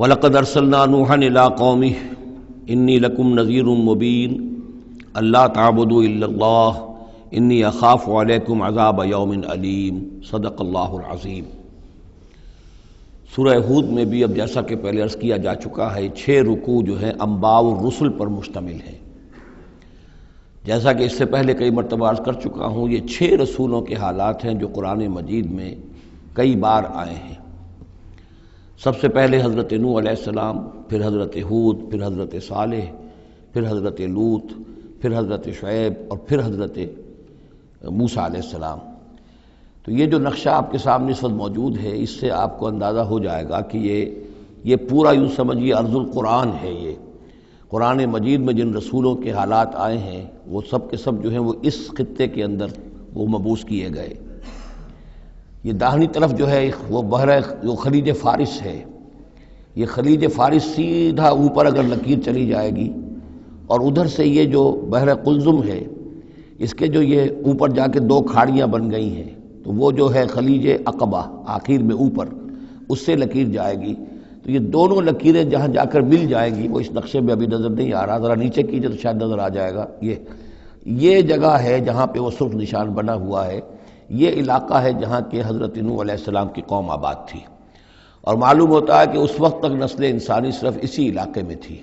وَلَقَدْ أَرْسَلْنَا نُوحًا إِلَىٰ قَوْمِهِ إِنِّي لَكُمْ نَذِيرٌ مُّبِينٌ أَلَّا تَعْبُدُوا إِلَّا اللَّهَ إِنِّي أَخَافُ عَلَيْكُمْ عَذَابَ يَوْمٍ أَلِيمٍ صدق اللہ العظیم۔ سورہ ہود میں بھی اب جیسا کہ پہلے عرض کیا جا چکا ہے 6 رکوع جو ہیں انباء الرسل پر مشتمل ہیں۔ جیسا کہ اس سے پہلے کئی مرتبہ عرض کر چکا ہوں، یہ 6 رسولوں کے حالات ہیں جو قرآن مجید میں کئی بار آئے ہیں۔ سب سے پہلے حضرت نوح علیہ السلام، پھر حضرت ہود، پھر حضرت صالح، پھر حضرت لوط، پھر حضرت شعیب اور پھر حضرت موسیٰ علیہ السلام۔ تو یہ جو نقشہ آپ کے سامنے اس وقت موجود ہے، اس سے آپ کو اندازہ ہو جائے گا کہ یہ پورا یوں سمجھیے ارض القرآن ہے۔ یہ قرآن مجید میں جن رسولوں کے حالات آئے ہیں وہ سب کے سب جو ہیں وہ اس خطے کے اندر وہ مبعوث کیے گئے۔ یہ داہنی طرف جو ہے وہ جو خلیج فارس ہے، یہ خلیج فارس سیدھا اوپر اگر لکیر چلی جائے گی اور ادھر سے یہ جو بحر قلزم ہے، اس کے جو یہ اوپر جا کے 2 کھاڑیاں بن گئی ہیں، تو وہ جو ہے خلیج عقبہ آخر میں اوپر اس سے لکیر جائے گی۔ تو یہ دونوں لکیریں جہاں جا کر مل جائیں گی، وہ اس نقشے میں ابھی نظر نہیں آ رہا، ذرا نیچے کیجئے تو شاید نظر آ جائے گا۔ یہ جگہ ہے جہاں پہ وہ سرخ نشان بنا ہوا ہے، یہ علاقہ ہے جہاں کہ حضرت نوح علیہ السلام کی قوم آباد تھی، اور معلوم ہوتا ہے کہ اس وقت تک نسل انسانی صرف اسی علاقے میں تھی۔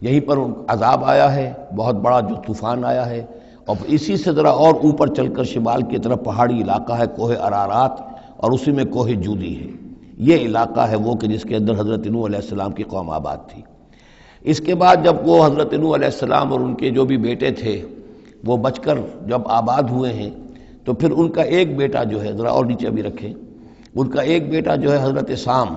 یہیں پر عذاب آیا ہے، بہت بڑا جو طوفان آیا ہے، اور اسی سے ذرا اور اوپر چل کر شمال کی طرف پہاڑی علاقہ ہے کوہ ارارات، اور اسی میں کوہ جودی ہے۔ یہ علاقہ ہے وہ کہ جس کے اندر حضرت نوح علیہ السلام کی قوم آباد تھی۔ اس کے بعد جب وہ حضرت نوح علیہ السلام اور ان کے جو بھی بیٹے تھے وہ بچ کر جب آباد ہوئے ہیں، تو پھر ان کا ایک بیٹا جو ہے، ذرا اور نیچے بھی رکھیں، ان کا ایک بیٹا جو ہے حضرت سام،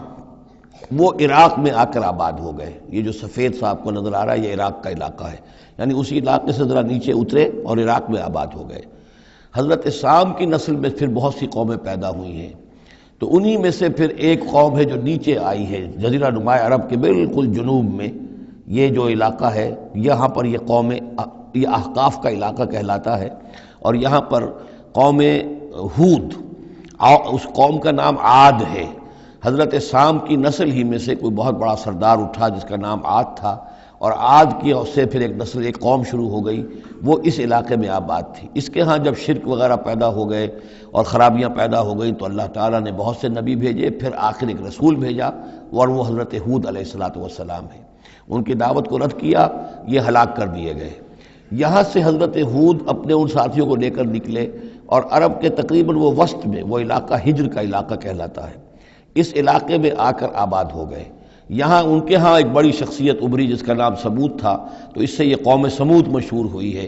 وہ عراق میں آ کر آباد ہو گئے۔ یہ جو سفید سا آپ کو نظر آ رہا ہے یہ عراق کا علاقہ ہے، یعنی اسی علاقے سے ذرا نیچے اترے اور عراق میں آباد ہو گئے۔ حضرت سام کی نسل میں پھر بہت سی قومیں پیدا ہوئی ہیں، تو انہی میں سے پھر ایک قوم ہے جو نیچے آئی ہے جزیرہ نما عرب کے بالکل جنوب میں، یہ جو علاقہ ہے یہاں پر یہ قوم یہ احقاف کا علاقہ کہلاتا ہے، اور یہاں پر قوم ہود، اس قوم کا نام عاد ہے۔ حضرت سام کی نسل ہی میں سے کوئی بہت بڑا سردار اٹھا جس کا نام عاد تھا، اور عاد کی سے پھر ایک نسل، ایک قوم شروع ہو گئی، وہ اس علاقے میں آباد تھی۔ اس کے ہاں جب شرک وغیرہ پیدا ہو گئے اور خرابیاں پیدا ہو گئیں تو اللہ تعالیٰ نے بہت سے نبی بھیجے، پھر آخر ایک رسول بھیجا، اور وہ حضرت ہود علیہ السلام ہے۔ ان کی دعوت کو رد کیا، یہ ہلاک کر دیے گئے۔ یہاں سے حضرت ہود اپنے ان ساتھیوں کو لے کر نکلے، اور عرب کے تقریباً وہ وسط میں وہ علاقہ ہجر کا علاقہ کہلاتا ہے، اس علاقے میں آ کر آباد ہو گئے۔ یہاں ان کے ہاں ایک بڑی شخصیت ابھری جس کا نام سمود تھا، تو اس سے یہ قوم سمود مشہور ہوئی ہے۔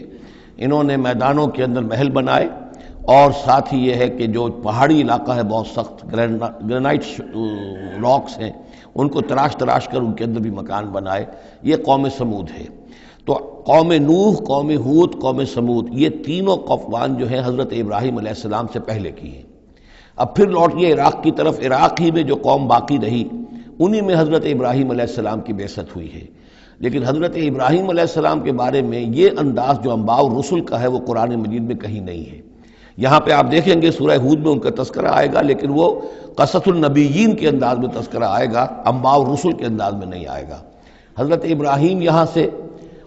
انہوں نے میدانوں کے اندر محل بنائے، اور ساتھ ہی یہ ہے کہ جو پہاڑی علاقہ ہے بہت سخت گرینائٹ راکس ہیں، ان کو تراش کر ان کے اندر بھی مکان بنائے۔ یہ قوم سمود ہے۔ تو قوم نوح، قوم ہود، قوم سمود، یہ تینوں قومان جو ہیں حضرت ابراہیم علیہ السلام سے پہلے کی ہیں۔ اب پھر لوٹیے عراق کی طرف۔ عراق ہی میں جو قوم باقی رہی انہی میں حضرت ابراہیم علیہ السلام کی بعثت ہوئی ہے۔ لیکن حضرت ابراہیم علیہ السلام کے بارے میں یہ انداز جو انباء الرسل کا ہے وہ قرآن مجید میں کہیں نہیں ہے۔ یہاں پہ آپ دیکھیں گے سورہ ہود میں ان کا تذکرہ آئے گا، لیکن وہ قصص النبیین کے انداز میں تذکرہ آئے گا، انباء الرسل کے انداز میں نہیں آئے گا۔ حضرت ابراہیم یہاں سے،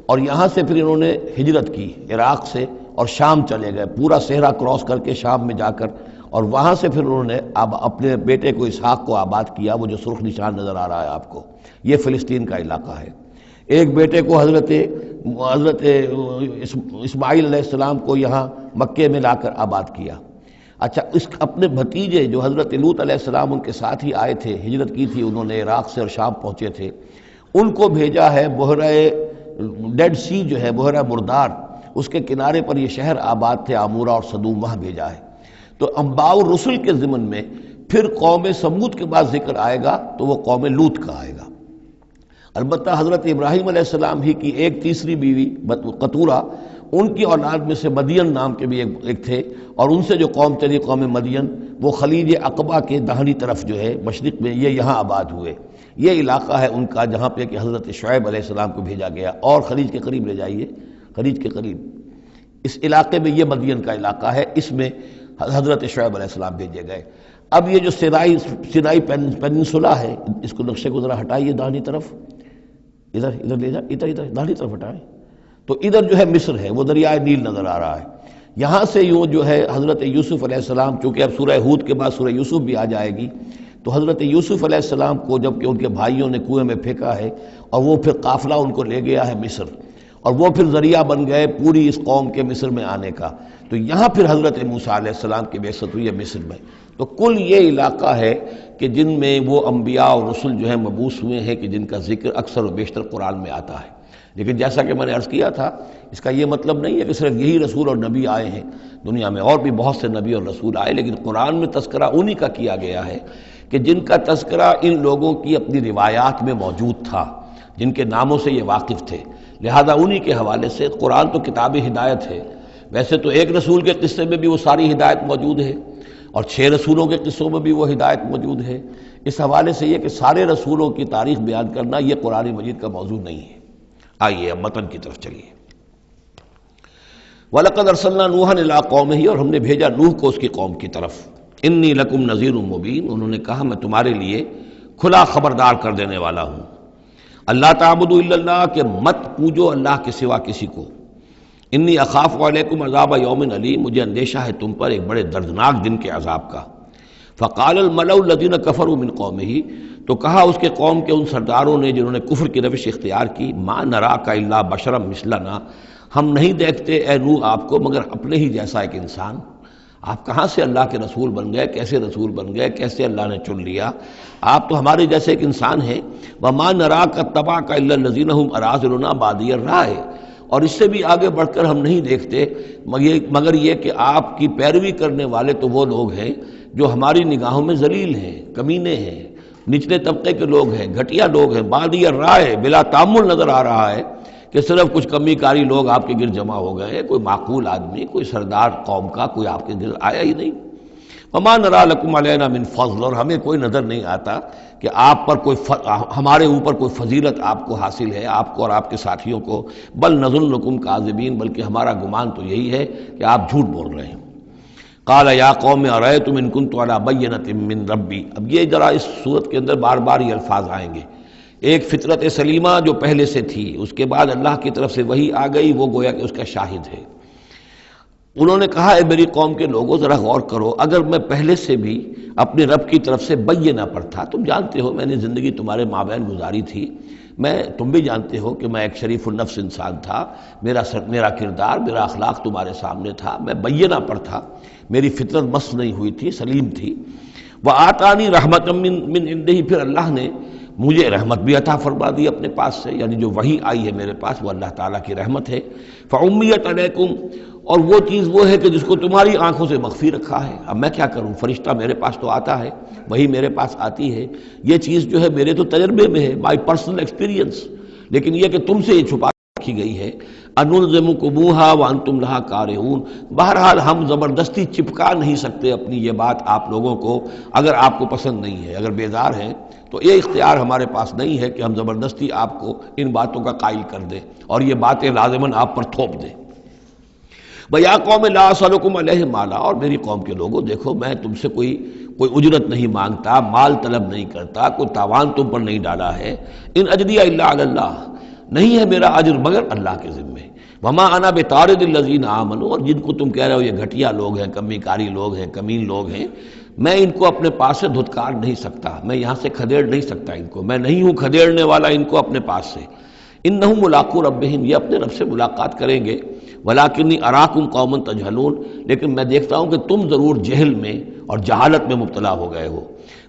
اور یہاں سے پھر انہوں نے ہجرت کی عراق سے، اور شام چلے گئے، پورا صحرا کراس کر کے شام میں جا کر، اور وہاں سے پھر انہوں نے اپنے بیٹے کو اسحاق کو آباد کیا، وہ جو سرخ نشان نظر آ رہا ہے آپ کو، یہ فلسطین کا علاقہ ہے۔ ایک بیٹے کو حضرت اسماعیل علیہ السلام کو یہاں مکے میں لا کر آباد کیا۔ اچھا، اس اپنے بھتیجے جو حضرت لوط علیہ السلام ان کے ساتھ ہی آئے تھے، ہجرت کی تھی انہوں نے، عراق سے اور شام پہنچے تھے، ان کو بھیجا ہے بحیرہ ڈیڈ سی جو ہے، بحیرہ مردار، اس کے کنارے پر یہ شہر آباد تھے، عمورہ اور صدوم، وہاں بھیجا ہے۔ تو انباء الرسل کے ضمن میں پھر قوم سمود کے بعد ذکر آئے گا تو وہ قوم لوط کا آئے گا۔ البتہ حضرت ابراہیم علیہ السلام ہی کی ایک تیسری بیوی قطورہ، ان کی اولاد میں سے مدین نام کے بھی ایک تھے، اور ان سے جو قوم چلی قوم مدین، وہ خلیج عقبہ کے داہنی طرف جو ہے مشرق میں، یہ یہاں آباد ہوئے۔ یہ علاقہ ہے ان کا جہاں پہ کہ حضرت شعیب علیہ السلام کو بھیجا گیا، اور خلیج کے قریب لے جائیے، خلیج کے قریب اس علاقے میں یہ مدین کا علاقہ ہے۔ اس میں حضرت شعیب علیہ السلام بھیجے گئے۔ اب یہ جو سینائی پیننسولا ہے، اس کو نقشے کو ذرا ہٹائیے داہنی طرف، ادھر لے جا، ادھر داہنی طرف ہٹائیں، تو ادھر جو ہے مصر ہے، وہ دریائے نیل نظر آ رہا ہے۔ یہاں سے یوں جو ہے حضرت یوسف علیہ السلام، چونکہ اب سورہ ہود کے بعد سورہ یوسف بھی آ جائے گی، تو حضرت یوسف علیہ السلام کو جب کہ ان کے بھائیوں نے کنویں میں پھینکا ہے اور وہ پھر قافلہ ان کو لے گیا ہے مصر، اور وہ پھر ذریعہ بن گئے پوری اس قوم کے مصر میں آنے کا، تو یہاں پھر حضرت موسیٰ علیہ السلام کی بعثت ہوئی ہے مصر میں۔ تو کل یہ علاقہ ہے کہ جن میں وہ انبیاء اور رسل جو ہیں مبعوث ہوئے ہیں کہ جن کا ذکر اکثر و بیشتر قرآن میں آتا ہے۔ لیکن جیسا کہ میں نے عرض کیا تھا، اس کا یہ مطلب نہیں ہے کہ صرف یہی رسول اور نبی آئے ہیں، دنیا میں اور بھی بہت سے نبی اور رسول آئے، لیکن قرآن میں تذکرہ انہی کا کیا گیا ہے کہ جن کا تذکرہ ان لوگوں کی اپنی روایات میں موجود تھا، جن کے ناموں سے یہ واقف تھے، لہذا انہی کے حوالے سے قرآن تو کتاب ہدایت ہے۔ ویسے تو ایک رسول کے قصے میں بھی وہ ساری ہدایت موجود ہے، اور 6 رسولوں کے قصوں میں بھی وہ ہدایت موجود ہے۔ اس حوالے سے یہ کہ سارے رسولوں کی تاریخ بیان کرنا یہ قرآن مجید کا موضوع نہیں ہے۔ آئیے اب متن کی طرف چلیے۔ وَلَقَدْ أَرْسَلْنَا نُوحًا إِلَىٰ قَوْمِهِ، اور ہم نے بھیجا نوح کو اس کی قوم کی طرف۔ إِنِّي لَكُمْ نَذِيرٌ مُّبِينٌ، انہوں نے کہا میں تمہارے لیے کھلا خبردار کر دینے والا ہوں۔ اللہ تعبدوا الا اللہ، کہ مت پوجو اللہ کے سوا کسی کو۔ انی اخاف علیکم عذاب یوم علیم، مجھے اندیشہ ہے تم پر ایک بڑے دردناک دن کے عذاب کا۔ فقال الملأ الذین کفروا من قومہ، تو کہا اس کے قوم کے ان سرداروں نے جنہوں نے کفر کی روش اختیار کی، ما نراک الا بشرا مثلنا، ہم نہیں دیکھتے اے نوح آپ کو مگر اپنے ہی جیسا ایک انسان۔ آپ کہاں سے اللہ کے رسول بن گئے، کیسے رسول بن گئے، کیسے اللہ نے چن لیا؟ آپ تو ہمارے جیسے ایک انسان ہیں۔ وما نراک اتبعک الا الذین هم اراذلنا بادی الرائے، اور اس سے بھی آگے بڑھ کر ہم نہیں دیکھتے مگر یہ کہ آپ کی پیروی کرنے والے تو وہ لوگ ہیں جو ہماری نگاہوں میں ذلیل ہیں، کمینے ہیں، نچلے طبقے کے لوگ ہیں، گھٹیا لوگ ہیں۔ بادی الرائے، بلا تامل نظر آ رہا ہے کہ صرف کچھ کمی کاری لوگ آپ کے گرد جمع ہو گئے ہیں، کوئی معقول آدمی، کوئی سردار قوم کا کوئی آپ کے گرد آیا ہی نہیں۔ وما نرا لکم علینا من فضل، اور ہمیں کوئی نظر نہیں آتا کہ آپ پر کوئی ہمارے اوپر کوئی فضیلت آپ کو حاصل ہے، آپ کو اور آپ کے ساتھیوں کو۔ بل نظنکم کاذبین، بلکہ ہمارا گمان تو یہی ہے کہ آپ جھوٹ بول رہے ہیں۔ قال یا قوم ارأیتم ان کنت علی بینۃ من ربی، اب یہ ذرا اس صورت کے اندر بار بار یہ الفاظ آئیں گے۔ ایک فطرت سلیمہ جو پہلے سے تھی، اس کے بعد اللہ کی طرف سے وحی آ گئی، وہ گویا کہ اس کا شاہد ہے۔ انہوں نے کہا اے میری قوم کے لوگوں ذرا غور کرو، اگر میں پہلے سے بھی اپنے رب کی طرف سے بینہ پر تھا، تم جانتے ہو میں نے زندگی تمہارے مابین گزاری تھی، تم بھی جانتے ہو کہ میں ایک شریف النفس انسان تھا، میرا کردار، میرا اخلاق تمہارے سامنے تھا، میں بینہ پر تھا، میری فطرت مس نہیں ہوئی تھی، سلیم تھی۔ وآتانی رحمۃ من عنده، پھر اللہ نے مجھے رحمت بھی عطا فرما دی اپنے پاس سے، یعنی جو وحی آئی ہے میرے پاس وہ اللہ تعالیٰ کی رحمت ہے۔ فعمیت علیکم، اور وہ چیز وہ ہے کہ جس کو تمہاری آنکھوں سے مخفی رکھا ہے۔ اب میں کیا کروں، فرشتہ میرے پاس تو آتا ہے، وہی میرے پاس آتی ہے، یہ چیز جو ہے میرے تو تجربے میں ہے، مائی پرسنل ایکسپیرینس، لیکن یہ کہ تم سے یہ چھپا رکھی گئی ہے۔ انلزمکموہا وانتم لہا کارہون، بہرحال ہم زبردستی چپکا نہیں سکتے اپنی یہ بات آپ لوگوں کو، اگر آپ کو پسند نہیں ہے، اگر بیزار ہیں تو یہ اختیار ہمارے پاس نہیں ہے کہ ہم زبردستی آپ کو ان باتوں کا قائل کر دیں اور یہ باتیں لازماً آپ پر تھوپ دیں۔ بیا قوم لا اسألکم علیہ مالا، اور میری قوم کے لوگوں دیکھو میں تم سے کوئی اجرت نہیں مانگتا، مال طلب نہیں کرتا، کوئی تاوان تم پر نہیں ڈالا ہے۔ ان اجریہ الا علی اللہ، نہیں ہے میرا اجر مگر اللہ کے ذمے۔ وما انا بطارد الذین آمنوا، اور جن کو تم کہہ رہے ہو یہ گھٹیا لوگ ہیں، کمی کاری لوگ ہیں، کمین لوگ ہیں، میں ان کو اپنے پاس سے دھتکار نہیں سکتا، میں یہاں سے کھدیڑ نہیں سکتا ان کو، میں نہیں ہوں کھدیڑنے والا ان کو اپنے پاس سے۔ انہم ملاقو ربہم، یہ اپنے رب سے ملاقات کریں گے۔ ولیکنی اراکم قوما تجہلون، لیکن میں دیکھتا ہوں کہ تم ضرور جہل میں اور جہالت میں مبتلا ہو گئے ہو۔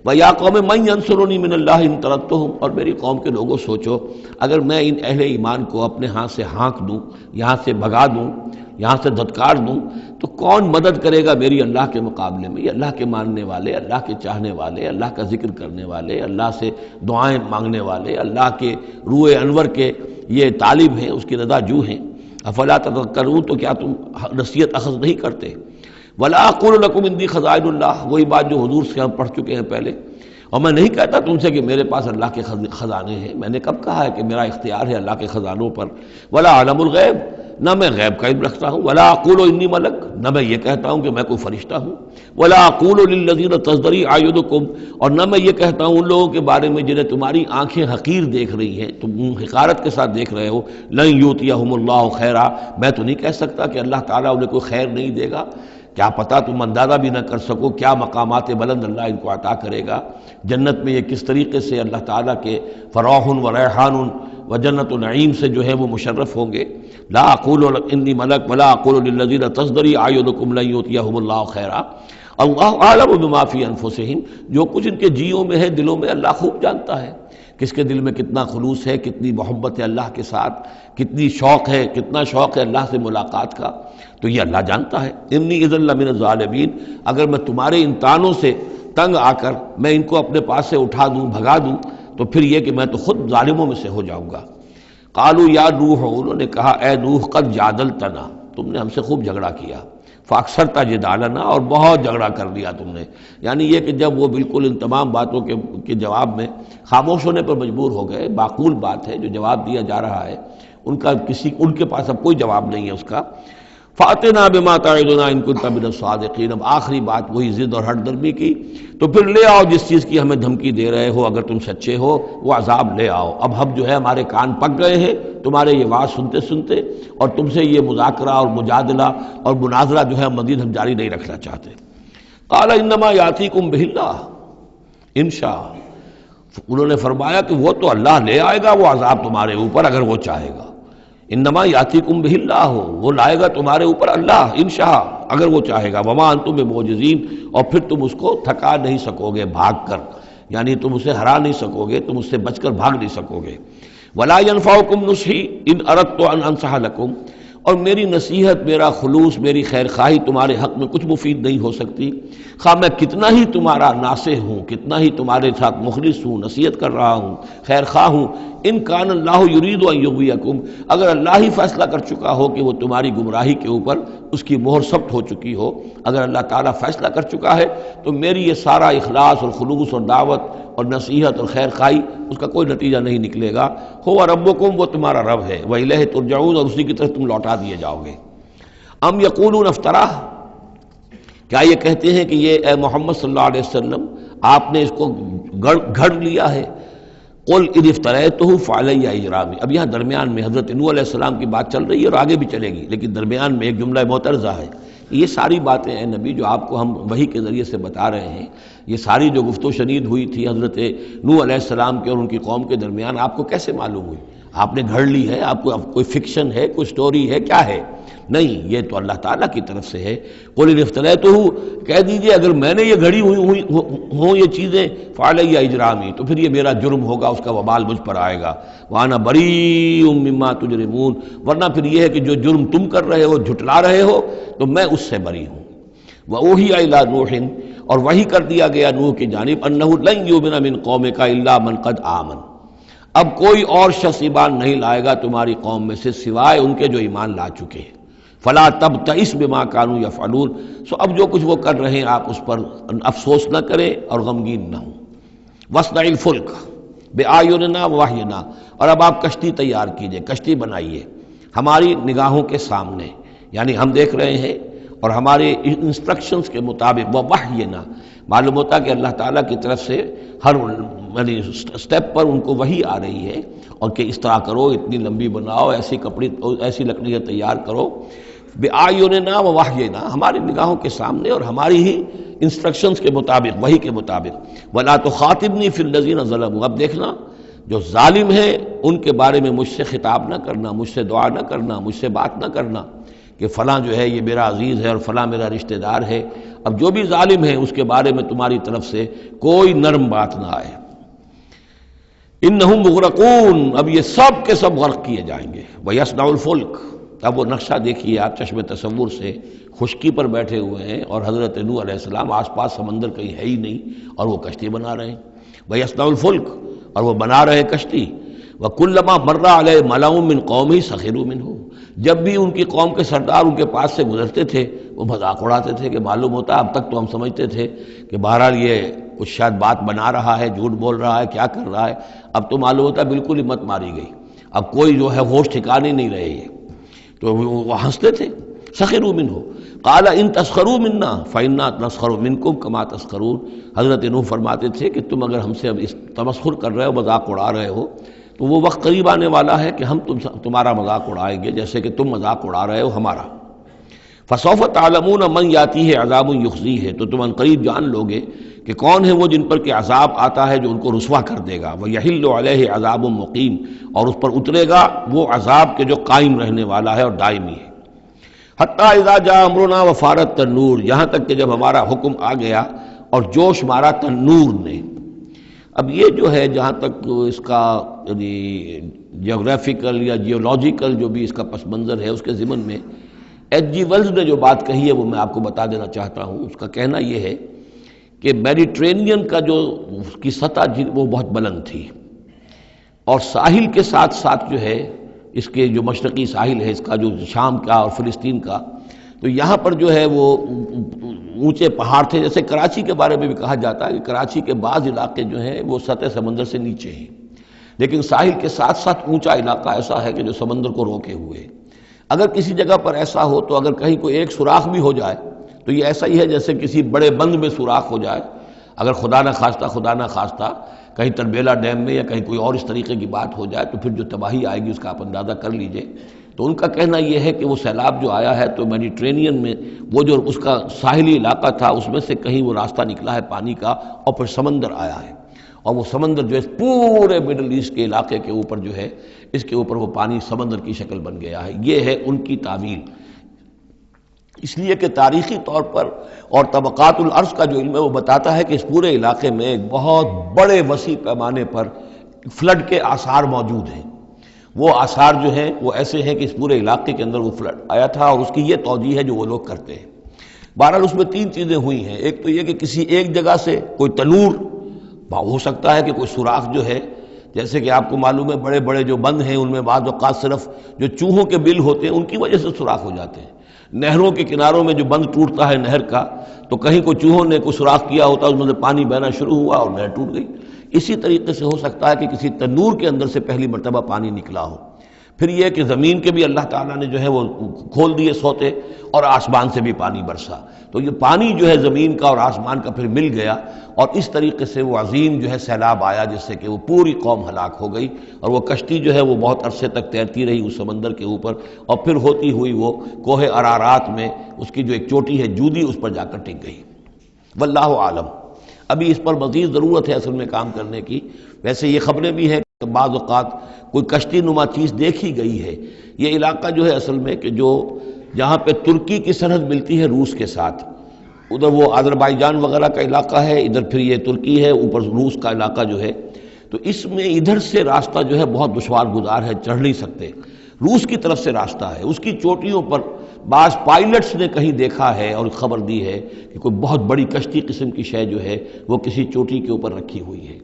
ویا قوم من ینصرنی من اللہ ان طردتہم، اور میری قوم کے لوگوں سوچو اگر میں ان اہل ایمان کو اپنے ہاتھ سے ہانک دوں، یہاں سے بھگا دوں، یہاں سے دھتکار دوں، تو کون مدد کرے گا میری اللہ کے مقابلے میں؟ یہ اللہ کے ماننے والے، اللہ کے چاہنے والے، اللہ کا ذکر کرنے والے، اللہ سے دعائیں مانگنے والے، اللہ کے روح انور کے یہ طالب ہیں، اس کی رضا جو ہیں۔ افلا تذکرون، تو کیا تم نصیحت اخذ نہیں کرتے؟ ولا اقول لکم عندی خزائن اللہ، وہی بات جو حضور سے ہم پڑھ چکے ہیں پہلے، اور میں نہیں کہتا تم سے کہ میرے پاس اللہ کے خزانے ہیں، میں نے کب کہا ہے کہ میرا اختیار ہے اللہ کے خزانوں پر؟ ولا اعلم الغیب، نہ میں غیب کا علم رکھتا ہوں، ولا اقول انی ملک، نہ میں یہ کہتا ہوں کہ میں کوئی فرشتہ ہوں، ولا اقول للذین تزدری اعینکم، اور نہ میں یہ کہتا ہوں ان لوگوں کے بارے میں جنہیں تمہاری آنکھیں حقیر دیکھ رہی ہیں، تم حقارت کے ساتھ دیکھ رہے ہو، لن یؤتیہم اللہ خیرا، میں تو نہیں کہہ سکتا کہ اللہ تعالیٰ انہیں کوئی خیر نہیں دے گا، کیا پتہ تم اندازہ بھی نہ کر سکو کیا مقامات بلند اللہ ان کو عطا کرے گا، جنت میں یہ کس طریقے سے اللہ تعالیٰ کے فراح و ریحان و جنت و نعیم سے جو ہے وہ مشرف ہوں گے۔ لا اقول انی ملک ولا اقول للذین تزدری اعینکم لن یؤتیہم اللہ خیرا، اللہ اعلم بما فی انفسہم، جو کچھ ان کے جیوں میں ہے دلوں میں اللہ خوب جانتا ہے، کس کے دل میں کتنا خلوص ہے، کتنی محبت ہے اللہ کے ساتھ، کتنی شوق ہے، کتنا شوق ہے اللہ سے ملاقات کا، تو یہ اللہ جانتا ہے۔ انی اذا لمن الظالمین، اگر میں تمہارے ان تانوں سے تنگ آ کر میں ان کو اپنے پاس سے اٹھا دوں، بھگا دوں، تو پھر یہ کہ میں تو خود ظالموں میں سے ہو جاؤں گا۔ قالوا یا نوح، انہوں نے کہا اے نوح قد جادلتنا، تم نے ہم سے خوب جھگڑا کیا، فاکثرت جدالنا، اور بہت جھگڑا کر لیا تم نے، یعنی یہ کہ جب وہ بالکل ان تمام باتوں کے جواب میں خاموش ہونے پر مجبور ہو گئے، معقول بات ہے جو جواب دیا جا رہا ہے ان کے پاس اب کوئی جواب نہیں ہے اس کا، فاتنا بما تعدنا ان کنت من الصادقین، اب آخری بات وہی ضد اور ہٹ درمی کی، تو پھر لے آؤ جس چیز کی ہمیں دھمکی دے رہے ہو، اگر تم سچے ہو وہ عذاب لے آؤ، اب ہم جو ہے ہمارے کان پک گئے ہیں تمہارے یہ بات سنتے سنتے، اور تم سے یہ مذاکرہ اور مجادلہ اور مناظرہ جو ہے مزید ہم جاری نہیں رکھنا چاہتے۔ قال انما یاتیکم بہ اللہ ان شاء، انہوں نے فرمایا کہ وہ تو اللہ لے آئے گا وہ عذاب تمہارے اوپر اگر وہ چاہے گا، انما یاتیکم بہ اللہ، وہ لائے گا تمہارے اوپر اللہ انشاء اگر وہ چاہے گا، وما انتم بمعجزین، اور پھر تم اس کو تھکا نہیں سکو گے بھاگ کر، یعنی تم اسے ہرا نہیں سکو گے، تم اس سے بچ کر بھاگ نہیں سکو گے۔ ولا ينفعکم نصحی ان اردت ان انصح لکم، اور میری نصیحت، میرا خلوص، میری خیر خواہی تمہارے حق میں کچھ مفید نہیں ہو سکتی، خواہ میں کتنا ہی تمہارا ناصح ہوں، کتنا ہی تمہارے ساتھ مخلص ہوں، نصیحت کر رہا ہوں، خیر خواہ ہوں، ان کان اللہ یرید ان یغویکم، اگر اللہ ہی فیصلہ کر چکا ہو کہ وہ تمہاری گمراہی کے اوپر اس کی مہر ثبت ہو چکی ہو، اگر اللہ تعالیٰ فیصلہ کر چکا ہے تو میری یہ سارا اخلاص اور خلوص اور دعوت اور نصیحت اور خیر خواہی اس کا کوئی نتیجہ نہیں نکلے گا۔ ہو ربکم، وہ تمہارا رب ہے، وإلیہ ترجعون، اور اسی کی طرف تم لوٹا دیے جاؤ گے۔ ام یقولون افتراہ، کیا یہ کہتے ہیں کہ یہ اے محمد صلی اللہ علیہ وسلم آپ نے اس کو گھڑ لیا ہے؟ قل ان افتریتہ فعلی اجرامی، اب یہاں درمیان میں حضرت نوح علیہ السلام کی بات چل رہی ہے اور آگے بھی چلے گی، لیکن درمیان میں ایک جملہ معترضہ ہے۔ یہ ساری باتیں ہیں نبی جو آپ کو ہم وحی کے ذریعے سے بتا رہے ہیں، یہ ساری جو گفت و شنید ہوئی تھی حضرت نوح علیہ السلام کے اور ان کی قوم کے درمیان، آپ کو کیسے معلوم ہوئی؟ آپ نے گھڑ لی ہے؟ آپ کو کوئی فکشن ہے، کوئی سٹوری ہے، کیا ہے؟ نہیں، یہ تو اللہ تعالیٰ کی طرف سے ہے۔ قل ان افتریتہ، کہہ دیجئے اگر میں نے یہ گھڑی ہوئی ہوں یہ چیزیں، فعلی اجرامی، تو پھر یہ میرا جرم ہوگا، اس کا وبال مجھ پر آئے گا، وانا بریء مما تجرمون، ورنہ پھر یہ ہے کہ جو جرم تم کر رہے ہو، جھٹلا رہے ہو، تو میں اس سے بری ہوں۔ وأوحی الی نوح، اور وحی کر دیا گیا نوح کی جانب، انہ لن یؤمن من قومک الا من قد آمن، اب کوئی اور شخص ایمان نہیں لائے گا تمہاری قوم میں سے سوائے ان کے جو ایمان لا چکے ہیں۔ فلا تبتئس بما كانوا يفعلون، سو اب جو کچھ وہ کر رہے ہیں آپ اس پر افسوس نہ کریں اور غمگین نہ ہوں۔ واصنع الفلک بأعیننا ووحینا، اور اب آپ کشتی تیار کیجئے، کشتی بنائیے ہماری نگاہوں کے سامنے، یعنی ہم دیکھ رہے ہیں اور ہمارے انسٹرکشنز کے مطابق، ووحینا معلوم ہوتا کہ اللہ تعالیٰ کی طرف سے ہر یعنی سٹیپ پر ان کو وحی آ رہی ہے، اور کہ اس طرح کرو، اتنی لمبی بناؤ، ایسی لکڑیاں تیار کرو، بِأَعْيُنِنَا وَوَحْيِنَا، ہماری نگاہوں کے سامنے اور ہماری ہی انسٹرکشنز کے مطابق، وحی کے مطابق۔ وَلَا تُخَاطِبْنِي فِي الَّذِينَ ظَلَمُوا، اب دیکھنا جو ظالم ہیں ان کے بارے میں مجھ سے خطاب نہ کرنا، مجھ سے دعا نہ کرنا، مجھ سے بات نہ کرنا کہ فلاں جو ہے یہ میرا عزیز ہے اور فلاں میرا رشتہ دار ہے، اب جو بھی ظالم ہے اس کے بارے میں تمہاری طرف سے کوئی نرم بات نہ آئے۔ انہم مغرقون، اب یہ سب کے سب غرق کیے جائیں گے۔ وَيَصْنَعُ الْفُلْكَ، اب وہ نقشہ دیکھیے آپ چشم تصور سے، خشکی پر بیٹھے ہوئے ہیں اور حضرت نوح علیہ السلام آس پاس سمندر کہیں ہے ہی نہیں اور وہ کشتی بنا رہے ہیں۔ وَيَصْنَعُ الْفُلْكَ، اور وہ بنا رہے کشتی۔ وَكُلَّمَا مَرَّ عَلَيْهِ مَلَأٌ مِّن قَوْمِهِ سَخِرُوا مِنْهُ، جب بھی ان کی قوم کے سردار ان کے پاس سے گزرتے تھے وہ مذاق اڑاتے تھے کہ معلوم ہوتا اب تک تو ہم سمجھتے تھے کہ بہرحال یہ کچھ شاید بات بنا رہا ہے، جھوٹ بول رہا ہے، کیا کر رہا ہے، اب تو معلوم ہوتا بالکل ہی مت ماری گئی، اب کوئی جو ہے ہوش ٹھکانے نہیں رہے۔ تو وہ ہنستے تھے. سخروا منہ قال ان تسخروا منا فإنا نسخر منکم کما تسخرون. حضرت نوح فرماتے تھے کہ تم اگر ہم سے اب اس تمسخر کر رہے ہو، مذاق اڑا رہے ہو، تو وہ وقت قریب آنے والا ہے کہ ہم تمہارا مذاق اڑائیں گے جیسے کہ تم مذاق اڑا رہے ہو ہمارا. فسوف تعلمون من یاتیہ عذاب یخزیہ، تو تم عنقریب جان لو گے کہ کون ہے وہ جن پر کہ عذاب آتا ہے جو ان کو رسوا کر دے گا. ویحل علیہ عذاب مقیم، اور اس پر اترے گا وہ عذاب کے جو قائم رہنے والا ہے اور دائمی ہے. حتیٰ اذا جاء امرنا وفارت تنور، یہاں تک کہ جب ہمارا حکم آ گیا اور جوش مارا تنور نے. اب یہ جو ہے جہاں تک اس کا یعنی جیوگرافیکل یا جیولوجیکل جو بھی اس کا پس منظر ہے، اس کے ضمن میں ایچ جی ویلز نے جو بات کہی ہے وہ میں آپ کو بتا دینا چاہتا ہوں. اس کا کہنا یہ ہے کہ میڈیٹرینین کا جو اس کی سطح وہ بہت بلند تھی، اور ساحل کے ساتھ ساتھ جو ہے اس کے جو مشرقی ساحل ہے اس کا جو شام کا اور فلسطین کا، تو یہاں پر جو ہے وہ اونچے پہاڑ تھے. جیسے کراچی کے بارے میں بھی کہا جاتا ہے کہ کراچی کے بعض علاقے جو ہیں وہ سطح سمندر سے نیچے ہیں، لیکن ساحل کے ساتھ ساتھ اونچا علاقہ ایسا ہے کہ جو سمندر کو روکے ہوئے. اگر کسی جگہ پر ایسا ہو تو اگر کہیں کوئی ایک سوراخ بھی ہو جائے تو یہ ایسا ہی ہے جیسے کسی بڑے بند میں سوراخ ہو جائے. اگر خدا نہ خواستہ کہیں تربیلا ڈیم میں یا کہیں کوئی اور اس طریقے کی بات ہو جائے تو پھر جو تباہی آئے گی اس کا آپ اندازہ کر لیجئے. تو ان کا کہنا یہ ہے کہ وہ سیلاب جو آیا ہے تو میڈیٹرینین میں وہ جو اس کا ساحلی علاقہ تھا اس میں سے کہیں وہ راستہ نکلا ہے پانی کا اور پھر سمندر آیا ہے، اور وہ سمندر جو ہے پورے مڈل ایسٹ کے علاقے کے اوپر جو ہے اس کے اوپر وہ پانی سمندر کی شکل بن گیا ہے. یہ ہے ان کی تعویل. اس لیے کہ تاریخی طور پر اور طبقات الارض کا جو علم ہے وہ بتاتا ہے کہ اس پورے علاقے میں ایک بہت بڑے وسیع پیمانے پر فلڈ کے آثار موجود ہیں. وہ آثار جو ہیں وہ ایسے ہیں کہ اس پورے علاقے کے اندر وہ فلڈ آیا تھا، اور اس کی یہ توجیہ ہے جو وہ لوگ کرتے ہیں. بہرحال اس میں تین چیزیں ہوئی ہیں. ایک تو یہ کہ کسی ایک جگہ سے کوئی تنور ہو سکتا ہے کہ کوئی سوراخ جو ہے، جیسے کہ آپ کو معلوم ہے بڑے بڑے جو بند ہیں ان میں بعض اوقات صرف جو چوہوں کے بل ہوتے ہیں ان کی وجہ سے سوراخ ہو جاتے ہیں. نہروں کے کناروں میں جو بند ٹوٹتا ہے نہر کا، تو کہیں کوئی چوہوں نے کوئی سوراخ کیا ہوتا ہے، اس میں سے پانی بہنا شروع ہوا اور نہر ٹوٹ گئی. اسی طریقے سے ہو سکتا ہے کہ کسی تنور کے اندر سے پہلی مرتبہ پانی نکلا ہو. پھر یہ کہ زمین کے بھی اللہ تعالیٰ نے جو ہے وہ کھول دیے سوتے، اور آسمان سے بھی پانی برسا. تو یہ پانی جو ہے زمین کا اور آسمان کا پھر مل گیا، اور اس طریقے سے وہ عظیم جو ہے سیلاب آیا جس سے کہ وہ پوری قوم ہلاک ہو گئی. اور وہ کشتی جو ہے وہ بہت عرصے تک تیرتی رہی اس سمندر کے اوپر، اور پھر ہوتی ہوئی وہ کوہ ارارات میں اس کی جو ایک چوٹی ہے جودی، اس پر جا کر ٹک گئی. واللہ عالم. ابھی اس پر مزید ضرورت ہے اصل میں کام کرنے کی. ویسے یہ خبریں بھی ہیں کہ بعض اوقات کوئی کشتی نما چیز دیکھی گئی ہے. یہ علاقہ جو ہے اصل میں کہ جو جہاں پہ ترکی کی سرحد ملتی ہے روس کے ساتھ، ادھر وہ آذربائیجان وغیرہ کا علاقہ ہے، ادھر پھر یہ ترکی ہے، اوپر روس کا علاقہ جو ہے، تو اس میں ادھر سے راستہ جو ہے بہت دشوار گزار ہے، چڑھ نہیں سکتے. روس کی طرف سے راستہ ہے، اس کی چوٹیوں پر بعض پائلٹس نے کہیں دیکھا ہے اور خبر دی ہے کہ کوئی بہت بڑی کشتی قسم کی شے جو ہے وہ کسی چوٹی کے اوپر رکھی ہوئی ہے.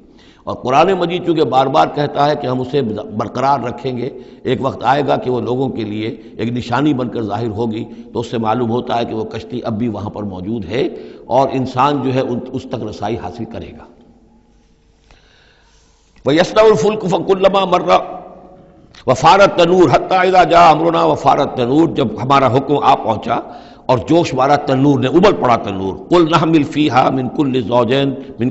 اور قرآن مجید چونکہ بار بار کہتا ہے کہ ہم اسے برقرار رکھیں گے، ایک وقت آئے گا کہ وہ لوگوں کے لیے ایک نشانی بن کر ظاہر ہوگی، تو اس سے معلوم ہوتا ہے کہ وہ کشتی اب بھی وہاں پر موجود ہے اور انسان جو ہے اس تک رسائی حاصل کرے گا. وَيَصْنَعُ الْفُلْكَ فَكُلَّمَا مَرَّ وَفَارَ التَّنُورُ حَتَّىٰ إِذَا جَاءَ أَمْرُنَا وَفَارَ التَّنُورُ، جب ہمارا حکم آ پہنچا اور جوش مارا تنور نے، ابل پڑا تنور. قُلْ نَحْمِلْ فِيهَا مِنْ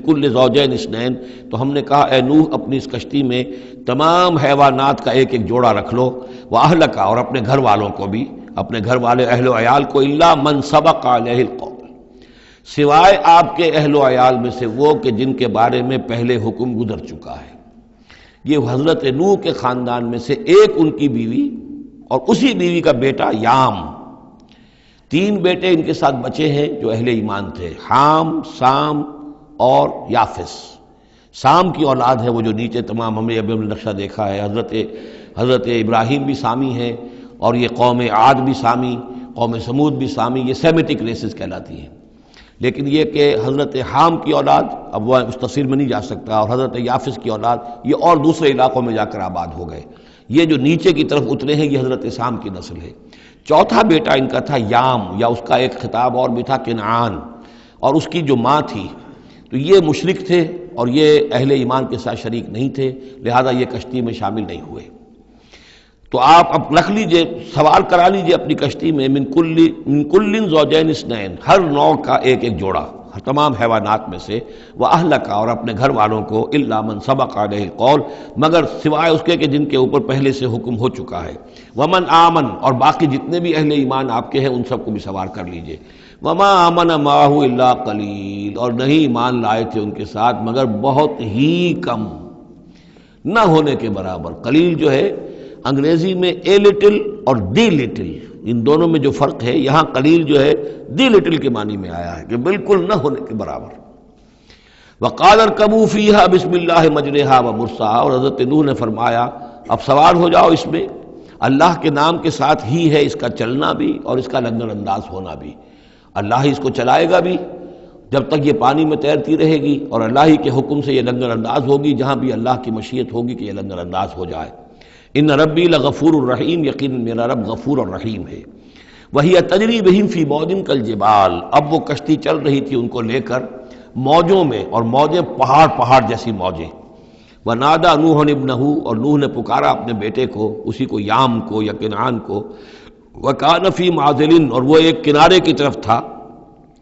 كُلِّ زَوْجَيْنِ اثْنَيْنِ، تو ہم نے کہا اے نوح اپنی اس کشتی میں تمام حیوانات کا ایک ایک جوڑا رکھ لو، وَأَهْلَكَ، اور اپنے گھر والوں کو بھی، اپنے گھر والے اہل و عیال کو، إِلَّا مَنْ سَبَقَ عَلَيْهِ الْقَوْلُ، سوائے آپ کے اہل و عیال میں سے وہ کہ جن کے بارے میں پہلے حکم گزر چکا ہے. یہ حضرت نوح کے خاندان میں سے ایک ان کی بیوی اور اسی بیوی کا بیٹا یام، تین بیٹے ان کے ساتھ بچے ہیں جو اہل ایمان تھے، حام، سام اور یافس. سام کی اولاد ہے وہ جو نیچے تمام ہم نے ابھی نقشہ دیکھا ہے، حضرت ابراہیم بھی سامی ہیں، اور یہ قوم عاد بھی سامی، قوم سمود بھی سامی، یہ سیمیٹک ریسز کہلاتی ہیں. لیکن یہ کہ حضرت حام کی اولاد، اب وہ اس تفصیل میں نہیں جا سکتا، اور حضرت یافس کی اولاد یہ اور دوسرے علاقوں میں جا کر آباد ہو گئے. یہ جو نیچے کی طرف اترے ہیں یہ حضرت سام کی نسل ہے. چوتھا بیٹا ان کا تھا یام، یا اس کا ایک خطاب اور بھی تھا کنعان، اور اس کی جو ماں تھی تو یہ مشرک تھے اور یہ اہل ایمان کے ساتھ شریک نہیں تھے، لہذا یہ کشتی میں شامل نہیں ہوئے. تو آپ اب رکھ لیجئے، سوار کرا لیجئے اپنی کشتی میں من کل زوجین اثنین، ہر نوع کا ایک ایک جوڑا، تمام حیوانات میں سے، وَأَهْلَكَ، اور اپنے گھر والوں کو، إِلَّا مَنْ سَبَقَ عَلَيْهِ الْقَوْلُ، مگر سوائے اس کے کہ جن کے اوپر پہلے سے حکم ہو چکا ہے، وَمَنْ آمَن، اور باقی جتنے بھی اہل ایمان آپ کے ہیں ان سب کو بھی سوار کر لیجئے، وَمَا آمَنَ مَعَهُ إِلَّا قَلِيلٌ، اور نہیں ایمان لائے تھے ان کے ساتھ مگر بہت ہی کم، نہ ہونے کے برابر۔ قلیل جو ہے انگریزی میں اے لٹل اور ڈی لٹل، ان دونوں میں جو فرق ہے، یہاں قلیل جو ہے دی لٹل کے معنی میں آیا ہے کہ بالکل نہ ہونے کے برابر۔ وقال اركبوا فيها بسم الله مجريها ومرساها، اور حضرت نوح نے فرمایا اب سوار ہو جاؤ اس میں، اللہ کے نام کے ساتھ ہی ہے اس کا چلنا بھی اور اس کا لنگر انداز ہونا بھی، اللہ ہی اس کو چلائے گا بھی جب تک یہ پانی میں تیرتی رہے گی، اور اللہ ہی کے حکم سے یہ لنگر انداز ہوگی جہاں بھی اللہ کی مشیت ہوگی کہ یہ لنگر انداز ہو جائے۔ ان ربی لغفور الرحیم، یقین میرا رب غفور الرحیم ہے۔ وہی تجری بہم فی موج کالجبال، اب وہ کشتی چل رہی تھی ان کو لے کر موجوں میں، اور موجیں پہاڑ پہاڑ جیسی موجیں۔ ونادى نوح ابنہ، اور نوح نے پکارا اپنے بیٹے کو، اسی کو یام کو یا کنعان کو، وکان فی معزل، اور وہ ایک کنارے کی طرف تھا،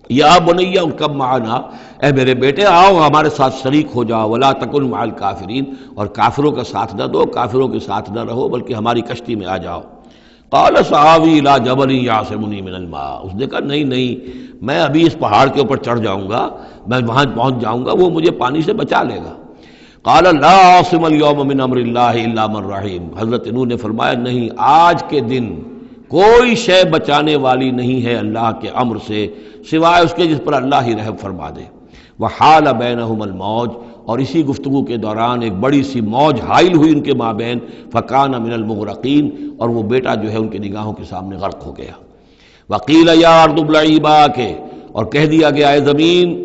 یا بنی ارکب معنا، اے میرے بیٹے آؤ ہمارے ساتھ شریک ہو جاؤ، ولا تکن مع الکافرین، اور کافروں کا ساتھ نہ دو، کافروں کے ساتھ نہ رہو بلکہ ہماری کشتی میں آ جاؤ۔ قال سآوی الی جبل یعصمنی من الماء، اس نے کہا نہیں نہیں، میں ابھی اس پہاڑ کے اوپر چڑھ جاؤں گا، میں وہاں پہنچ جاؤں گا، وہ مجھے پانی سے بچا لے گا۔ قال لا عاصم اليوم من امر اللہ الا من رحم، حضرت نوح نے فرمایا نہیں، آج کے دن کوئی شے بچانے والی نہیں ہے اللہ کے امر سے سوائے اس کے جس پر اللہ ہی رحم فرما دے۔ وحال بینہم الموج، اور اسی گفتگو کے دوران ایک بڑی سی موج حائل ہوئی ان کے مابین، فکان من المغرقین، اور وہ بیٹا جو ہے ان کی نگاہوں کے سامنے غرق ہو گیا۔ وقیل یا ارض ابلعی ماءک، اور کہہ دیا گیا اے زمین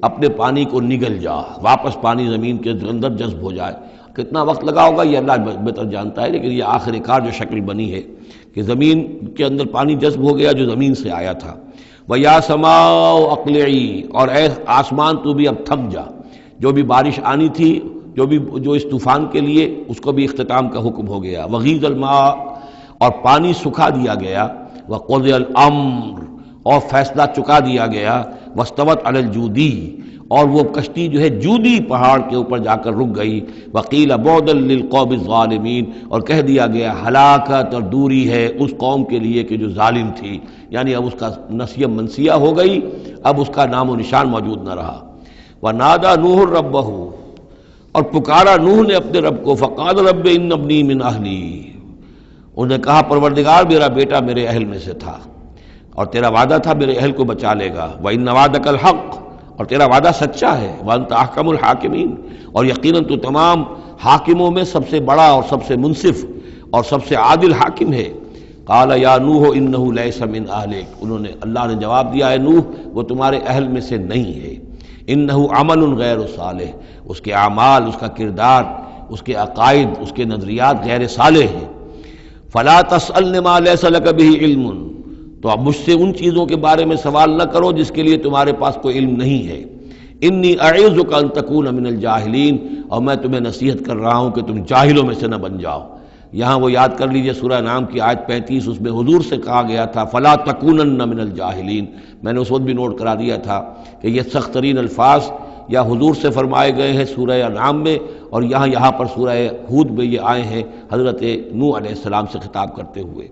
اپنے پانی کو نگل جا، واپس پانی زمین کے اندر جذب ہو جائے۔ کتنا وقت لگا ہوگا یہ اللہ بہتر جانتا ہے، لیکن یہ آخر کار جو شکل بنی ہے کہ زمین کے اندر پانی جذب ہو گیا جو زمین سے آیا تھا۔ وَيَا سَمَاءُ أَقْلِعِي، اور اے آسمان تو بھی اب تھم جا، جو بھی بارش آنی تھی، جو اس طوفان کے لیے، اس کو بھی اختتام کا حکم ہو گیا۔ وَغِيضَ الْمَاءُ، اور پانی سکھا دیا گیا۔ وَقُضِيَ الْأَمْرُ، اور فیصلہ چکا دیا گیا۔ وَاسْتَوَتْ عَلَى الْجُودِيِّ، اور وہ کشتی جو ہے جودی پہاڑ کے اوپر جا کر رک گئی۔ وقیل بعدا للقوم الظالمین، اور کہہ دیا گیا ہلاکت اور دوری ہے اس قوم کے لیے کہ جو ظالم تھی، یعنی اب اس کا نسیہ منسیہ ہو گئی، اب اس کا نام و نشان موجود نہ رہا۔ ونادى نوح ربہ، اور پکارا نوح نے اپنے رب کو، فقال رب ان ابنی من اہلی، انہوں نے کہا پروردگار میرا بیٹا میرے اہل میں سے تھا، اور تیرا وعدہ تھا میرے اہل کو بچا لے گا۔ وَإِنَّ وعدَكَ الْحَقُّ، اور تیرا وعدہ سچا ہے۔ وَأَنْتَ أَحْكَمُ الْحَاكِمِينَ، اور یقیناً تو تمام حاکموں میں سب سے بڑا اور سب سے منصف اور سب سے عادل حاکم ہے۔ قال یا نوح انہ لیس من اہلک، انہوں نے، اللہ نے جواب دیا ہے نوح وہ تمہارے اہل میں سے نہیں ہے۔ انہ عمل غیر صالح، اس کے اعمال، اس کا کردار، اس کے عقائد، اس کے نظریات غیر صالح ہیں۔ فلا تسألن ما لیس لک بہ علم، تو اب مجھ سے ان چیزوں کے بارے میں سوال نہ کرو جس کے لیے تمہارے پاس کوئی علم نہیں ہے۔ انی اعوذک ان تکون من الجاہلین، اور میں تمہیں نصیحت کر رہا ہوں کہ تم جاہلوں میں سے نہ بن جاؤ۔ یہاں وہ یاد کر لیجئے سورہ انعام کی آیت 35، اس میں حضور سے کہا گیا تھا فلا تکونن من الجاہلین، میں نے اس وقت بھی نوٹ کرا دیا تھا کہ یہ سخت ترین الفاظ یا حضور سے فرمائے گئے ہیں سورہ انعام میں، اور یہاں پر سورہ ہود میں یہ آئے ہیں حضرت نوح علیہ السلام سے خطاب کرتے ہوئے،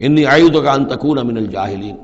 انی اعوذک ان تکون من الجاہلین۔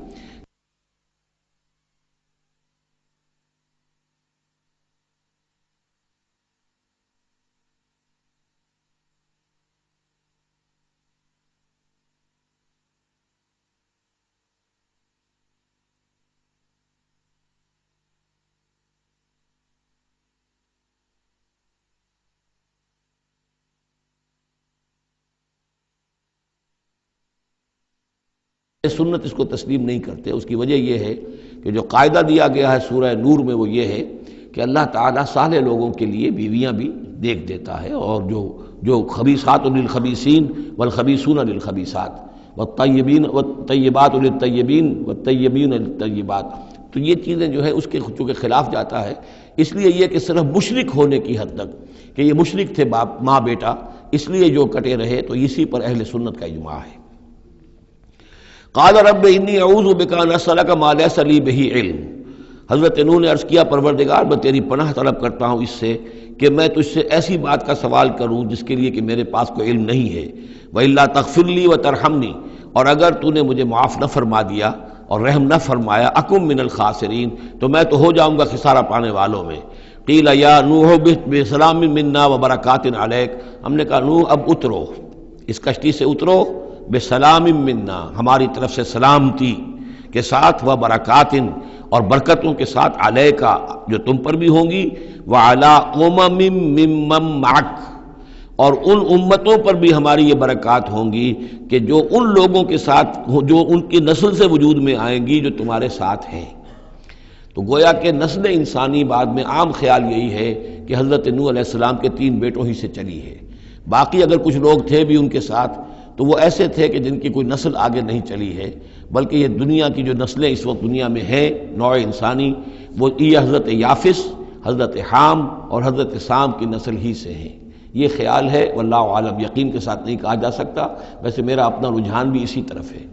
سنت اس کو تسلیم نہیں کرتے، اس کی وجہ یہ ہے کہ جو قاعدہ دیا گیا ہے سورہ نور میں وہ یہ ہے کہ اللہ تعالیٰ صالح لوگوں کے لیے بیویاں بھی دیکھ دیتا ہے، اور جو خبیثات للخبیثین والخبیثون للخبیثات والطیبات للطیبین والطیبین للطیبات، تو یہ چیزیں جو ہے اس کے چونکہ خلاف جاتا ہے، اس لیے یہ کہ صرف مشرک ہونے کی حد تک کہ یہ مشرک تھے باپ ماں بیٹا، اس لیے جو کٹے رہے تو اسی پر اہل سنت کا اجماع ہے۔ قال رب انی اعوذ بک ان اسألک ما لیس لی بہ علم، حضرت نوح نے عرض کیا پروردگار میں تیری پناہ طلب کرتا ہوں اس سے کہ میں تجھ سے ایسی بات کا سوال کروں جس کے لیے کہ میرے پاس کوئی علم نہیں ہے۔ وَإِلَّا تَغْفِرْ لِي وَتَرْحَمْنِي، اور اگر تو نے مجھے معاف نہ فرما دیا اور رحم نہ فرمایا، اکم من الخاسرین، تو میں تو ہو جاؤں گا خسارہ پانے والوں میں۔ قیل یا نوح اہبط بسلام منا وبرکات علیک، ہم نے کہا نوح اب اترو، اس کشتی سے اترو، بسلام منا، ہماری طرف سے سلامتی کے ساتھ، وبرکات، اور برکتوں کے ساتھ، علیکا، جو تم پر بھی ہوں گی، وعلی امم ممن معک، اور ان امتوں پر بھی ہماری یہ برکات ہوں گی کہ جو ان لوگوں کے ساتھ، جو ان کی نسل سے وجود میں آئیں گی جو تمہارے ساتھ ہیں۔ تو گویا کہ نسل انسانی بعد میں عام خیال یہی ہے کہ حضرت نوح علیہ السلام کے 3 بیٹوں ہی سے چلی ہے، باقی اگر کچھ لوگ تھے بھی ان کے ساتھ تو وہ ایسے تھے کہ جن کی کوئی نسل آگے نہیں چلی ہے، بلکہ یہ دنیا کی جو نسلیں اس وقت دنیا میں ہیں نوع انسانی، وہ یہ حضرت یافس، حضرت حام اور حضرت سام کی نسل ہی سے ہیں۔ یہ خیال ہے، واللہ عالم، یقین کے ساتھ نہیں کہا جا سکتا، ویسے میرا اپنا رجحان بھی اسی طرف ہے۔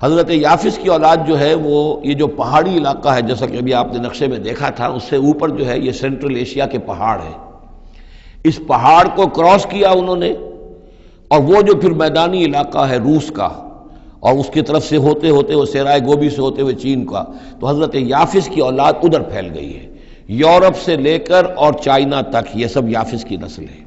حضرت یافس کی اولاد جو ہے وہ یہ جو پہاڑی علاقہ ہے، جیسا کہ ابھی آپ نے نقشے میں دیکھا تھا، اس سے اوپر جو ہے یہ سینٹرل ایشیا کے پہاڑ ہیں، اس پہاڑ کو کراس کیا انہوں نے، اور وہ جو پھر میدانی علاقہ ہے روس کا، اور اس کی طرف سے ہوتے ہوتے وہ سیرائے گوبی سے ہوتے ہوئے چین کا، تو حضرت یافس کی اولاد ادھر پھیل گئی ہے، یورپ سے لے کر اور چائنا تک، یہ سب یافس کی نسل ہے۔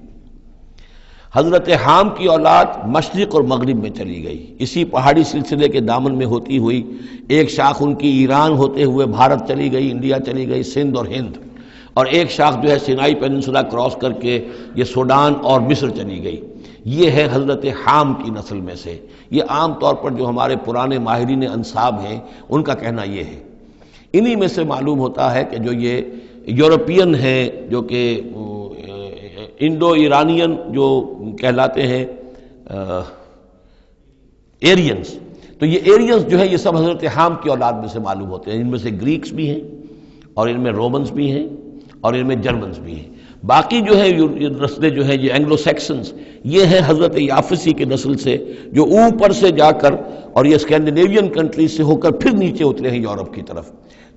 حضرت حام کی اولاد مشرق اور مغرب میں چلی گئی، اسی پہاڑی سلسلے کے دامن میں ہوتی ہوئی، ایک شاخ ان کی ایران ہوتے ہوئے بھارت چلی گئی، انڈیا چلی گئی، سندھ اور ہند، اور ایک شاخ جو ہے سینائی پیننسولا کراس کر کے یہ سوڈان اور مصر چلی گئی۔ یہ ہے حضرت حام کی نسل میں سے۔ یہ عام طور پر جو ہمارے پرانے ماہرین انساب ہیں ان کا کہنا یہ ہے۔ انہی میں سے معلوم ہوتا ہے کہ جو یہ یورپین ہیں، جو کہ انڈو ایرانین جو کہلاتے ہیں ایرینز، تو یہ ایرینز جو ہے یہ سب حضرت حام کی اولاد میں سے معلوم ہوتے ہیں۔ ان میں سے گریکس بھی ہیں، اور ان میں رومنز بھی ہیں، اور ان میں جرمنز بھی ہیں۔ باقی جو ہے نسلیں جو ہیں یہ اینگلو سیکسنز، یہ ہیں حضرت یافسی کے نسل سے، جو اوپر سے جا کر اور یہ اسکینڈینیوین کنٹریز سے ہو کر پھر نیچے اترے ہیں یورپ کی طرف۔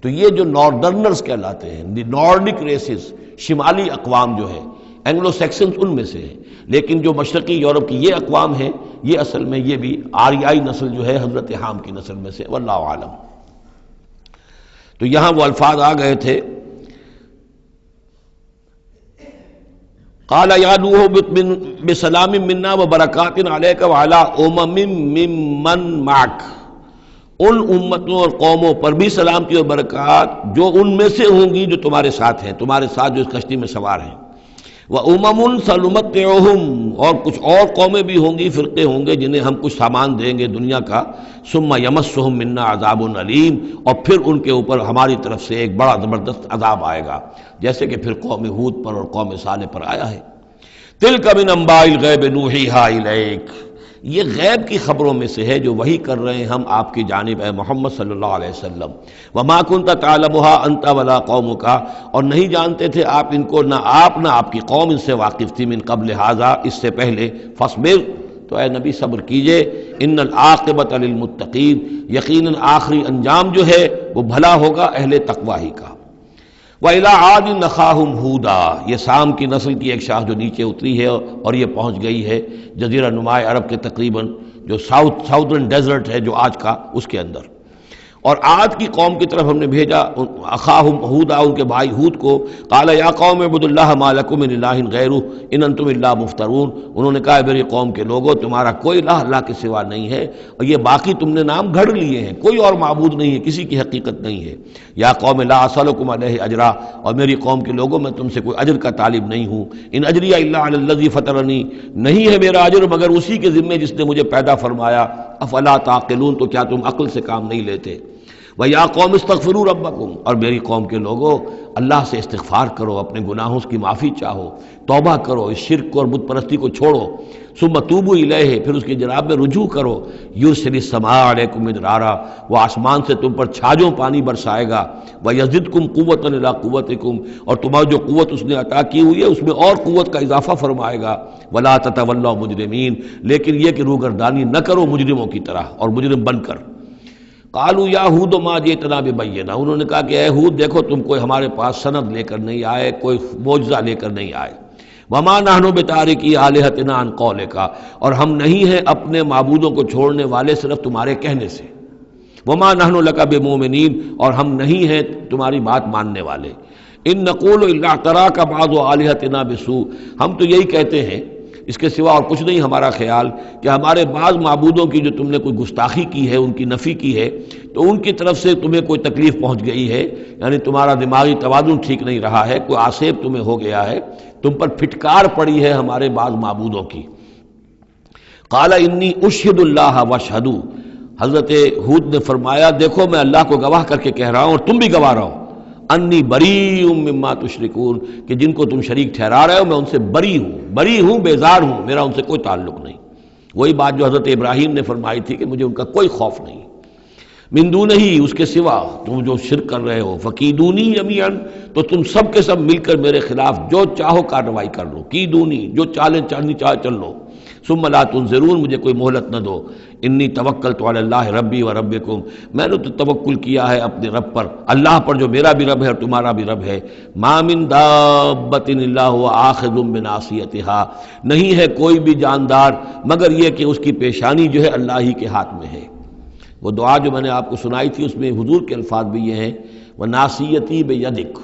تو یہ جو ناردرنرز کہلاتے ہیں، دی نارڈک ریسز، شمالی اقوام جو ہے، اینگلو سیکسنز ان میں سے ہیں، لیکن جو مشرقی یورپ کی یہ اقوام ہیں، یہ اصل میں یہ بھی آریائی نسل جو ہے حضرت حام کی نسل میں سے، واللہ عالم۔ تو یہاں وہ الفاظ آ گئے تھے، قال یا نوح اہبط بسلام منا وبرکات علیک وعلی امم ممن معک، ان امتوں اور قوموں پر بھی سلامتی اور برکات جو ان میں سے ہوں گی جو تمہارے ساتھ ہیں، تمہارے ساتھ جو اس کشتی میں سوار ہیں۔ وَأُمَمٌ سَنُمَتِّعُهُمْ، اور کچھ اور قومیں بھی ہوں گی، فرقے ہوں گے جنہیں ہم کچھ سامان دیں گے دنیا کا، ثُمَّ يَمَسُّهُم مِّنَّا عَذَابٌ أَلِيمٌ، اور پھر ان کے اوپر ہماری طرف سے ایک بڑا زبردست عذاب آئے گا، جیسے کہ پھر قوم ہود پر اور قوم صالح پر آیا ہے۔ تِلْكَ مِنْ أَنْبَاءِ الْغَيْبِ نُوحِيهَا إِلَيْكَ، یہ غیب کی خبروں میں سے ہے جو وحی کر رہے ہیں ہم آپ کی جانب، اے محمد صلی اللہ علیہ وسلم۔ وَمَا كُنْتَ تَعْلَمُهَا أَنْتَ وَلَا قَوْمُكَ، اور نہیں جانتے تھے آپ ان کو، نہ آپ نہ آپ کی قوم ان سے واقف تھی، من قبل هذا، اس سے پہلے، فاصبر، تو اے نبی صبر کیجئے، ان العاقبۃ للمتقین، یقیناً آخری انجام جو ہے وہ بھلا ہوگا اہل تقوی ہی کا۔ وَإِلَىٰ عَادٍ أَخَاهُمْ هُودًا، یہ سام کی نسل کی ایک شاخ جو نیچے اتری ہے اور یہ پہنچ گئی ہے جزیرہ نمائے عرب کے تقریباً جو ساؤدرن ڈیزرٹ ہے جو آج کا، اس کے اندر، اور عاد کی قوم کی طرف ہم نے بھیجا اخاہم ہودا، ان کے بھائی ہود کو، قال یا قوم اعبدوا اللہ ما لکم من الہ غیرہ ان انتم الا مفترون، انہوں نے کہا میری قوم کے لوگوں تمہارا کوئی الہ اللہ کے سوا نہیں ہے، اور یہ باقی تم نے نام گھڑ لیے ہیں، کوئی اور معبود نہیں ہے، کسی کی حقیقت نہیں ہے۔ یا قوم لا اسألکم علیہ اجرا، اور میری قوم کے لوگوں میں تم سے کوئی اجر کا طالب نہیں ہوں، ان اجری الا علی الذی فطرنی، نہیں ہے میرا اجر مگر اسی کے ذمے جس نے مجھے پیدا فرمایا، افلا تعقلون، تو کیا تم عقل سے کام نہیں لیتے؟ وَيَا قَوْمِ اسْتَغْفِرُوا رَبَّكُمْ، اور میری قوم کے لوگوں اللہ سے استغفار کرو، اپنے گناہوں کی معافی چاہو، توبہ کرو، اس شرک کو اور بت پرستی کو چھوڑو، ثم توبوا الیہ، پھر اس کی جناب میں رجوع کرو، یرسل السماء علیکم مدرارا، وہ آسمان سے تم پر چھاجوں پانی برسائے گا، ویزدکم قوۃ الی قوتکم، اور تمہاری جو قوت اس نے عطا کی ہوئی ہے اس میں اور قوت کا اضافہ فرمائے گا، ولا تتولوا مجرمین، لیکن یہ کہ روگردانی نہ کرو مجرموں کی طرح اور مجرم بن کر۔ قالوا یا ہود ما جئتنا ببینہ، انہوں نے کہا کہ اے ہود دیکھو تم کوئی ہمارے پاس سند لے کر نہیں آئے، کوئی معجزہ لے کر نہیں آئے، وما نحن بتارکی آلہتنا عن قولک، اور ہم نہیں ہیں اپنے معبودوں کو چھوڑنے والے صرف تمہارے کہنے سے، وما نحن لک بمؤمنین، اور ہم نہیں ہیں تمہاری بات ماننے والے، ان نقول الا اعتراک بعض آلہتنا بسوء، ہم تو یہی کہتے ہیں، اس کے سوا اور کچھ نہیں ہمارا خیال، کہ ہمارے بعض معبودوں کی جو تم نے کوئی گستاخی کی ہے، ان کی نفی کی ہے، تو ان کی طرف سے تمہیں کوئی تکلیف پہنچ گئی ہے، یعنی تمہارا دماغی توازن ٹھیک نہیں رہا ہے، کوئی آسیب تمہیں ہو گیا ہے، تم پر پھٹکار پڑی ہے ہمارے بعض معبودوں کی۔ قال انی اشہد اللہ واشہدوا، حضرت ہود نے فرمایا دیکھو میں اللہ کو گواہ کر کے کہہ رہا ہوں اور تم بھی گواہ رہو، انی بریء مما تشرکون، کہ جن کو تم شریک ٹھہرا رہے ہو میں ان سے بری ہوں، بیزار ہوں، میرا ان سے کوئی تعلق نہیں۔ وہی بات جو حضرت ابراہیم نے فرمائی تھی کہ مجھے ان کا کوئی خوف نہیں، من دونہ ہی، اس کے سوا تم جو شرک کر رہے ہو، فکیدونی جمیعا، تو تم سب کے سب مل کر میرے خلاف جو چاہو کارروائی کر لو، کیدونی، جو چالیں چلنی چاہے چل لو، ثم لا تنظرون، مجھے کوئی مہلت نہ دو، انی توکلت علی اللہ ربی و ربکم، میں نے تو توکل کیا ہے اپنے رب پر، اللہ پر جو میرا بھی رب ہے اور تمہارا بھی رب ہے، ما من دابۃ الا هو آخذ بناصیتها، نہیں ہے کوئی بھی جاندار مگر یہ کہ اس کی پیشانی جو ہے اللہ ہی کے ہاتھ میں ہے۔ وہ دعا جو میں نے آپ کو سنائی تھی اس میں حضور کے الفاظ بھی یہ ہیں، وَنَاصِيَتِي بِيَدِكَ،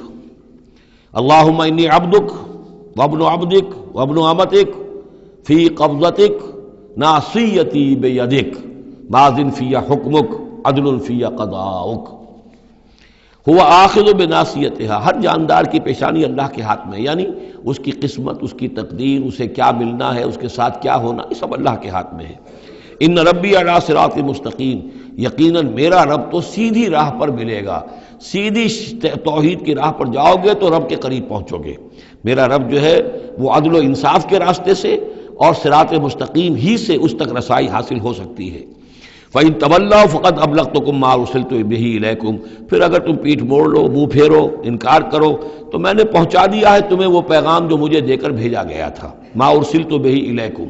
اللہم انی عبدک وابن عبدک وابن امتک فی قبضتک ناصیتی بیدک ماض فی حکمک عدل فی قضاؤک۔ ہوا آخذ بناصیتها، ہر جاندار کی پیشانی اللہ کے ہاتھ میں، یعنی اس کی قسمت، اس کی تقدیر، اسے کیا ملنا ہے، اس کے ساتھ کیا ہونا، یہ سب اللہ کے ہاتھ میں ہے۔ ان ربی علی صراط مستقیم، یقیناً میرا رب تو سیدھی راہ پر ملے گا، سیدھی توحید کی راہ پر جاؤ گے تو رب کے قریب پہنچو گے۔ میرا رب جو ہے وہ عدل و انصاف کے راستے سے اور صراط مستقیم ہی سے اس تک رسائی حاصل ہو سکتی ہے۔ فَإِن تَوَلَّوْا فَقَدْ أَبْلَغْتُكُم مَّا أُرْسِلْتُ بِهِ إِلَيْكُمْ، پھر اگر تم پیٹھ موڑ لو، منہ پھیرو، انکار کرو، تو میں نے پہنچا دیا ہے تمہیں وہ پیغام جو مجھے دے کر بھیجا گیا تھا، مَا أُرْسِلْتُ بِهِ إِلَيْكُمْ۔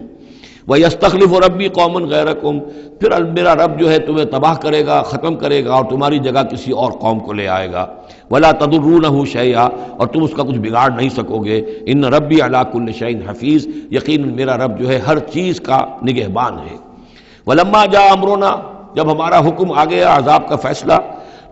وَيَسْتَخْلِفُ رَبِّي قَوْمًا غَيْرَكُمْ، پھر میرا رب جو ہے تمہیں تباہ کرے گا، ختم کرے گا اور تمہاری جگہ کسی اور قوم کو لے آئے گا۔ وَلَا تَضُرُّونَهُ شَيْئًا، اور تم اس کا کچھ بگاڑ نہیں سکو گے۔ إِنَّ رَبِّي عَلَىٰ كُلِّ شَيْءٍ حَفِيظٌ، یقیناً میرا رب جو ہے ہر چیز کا نگہبان ہے۔ وَلَمَّا جَاءَ أَمْرُنَا، جب ہمارا حکم آ گیا، عذاب کا فیصلہ،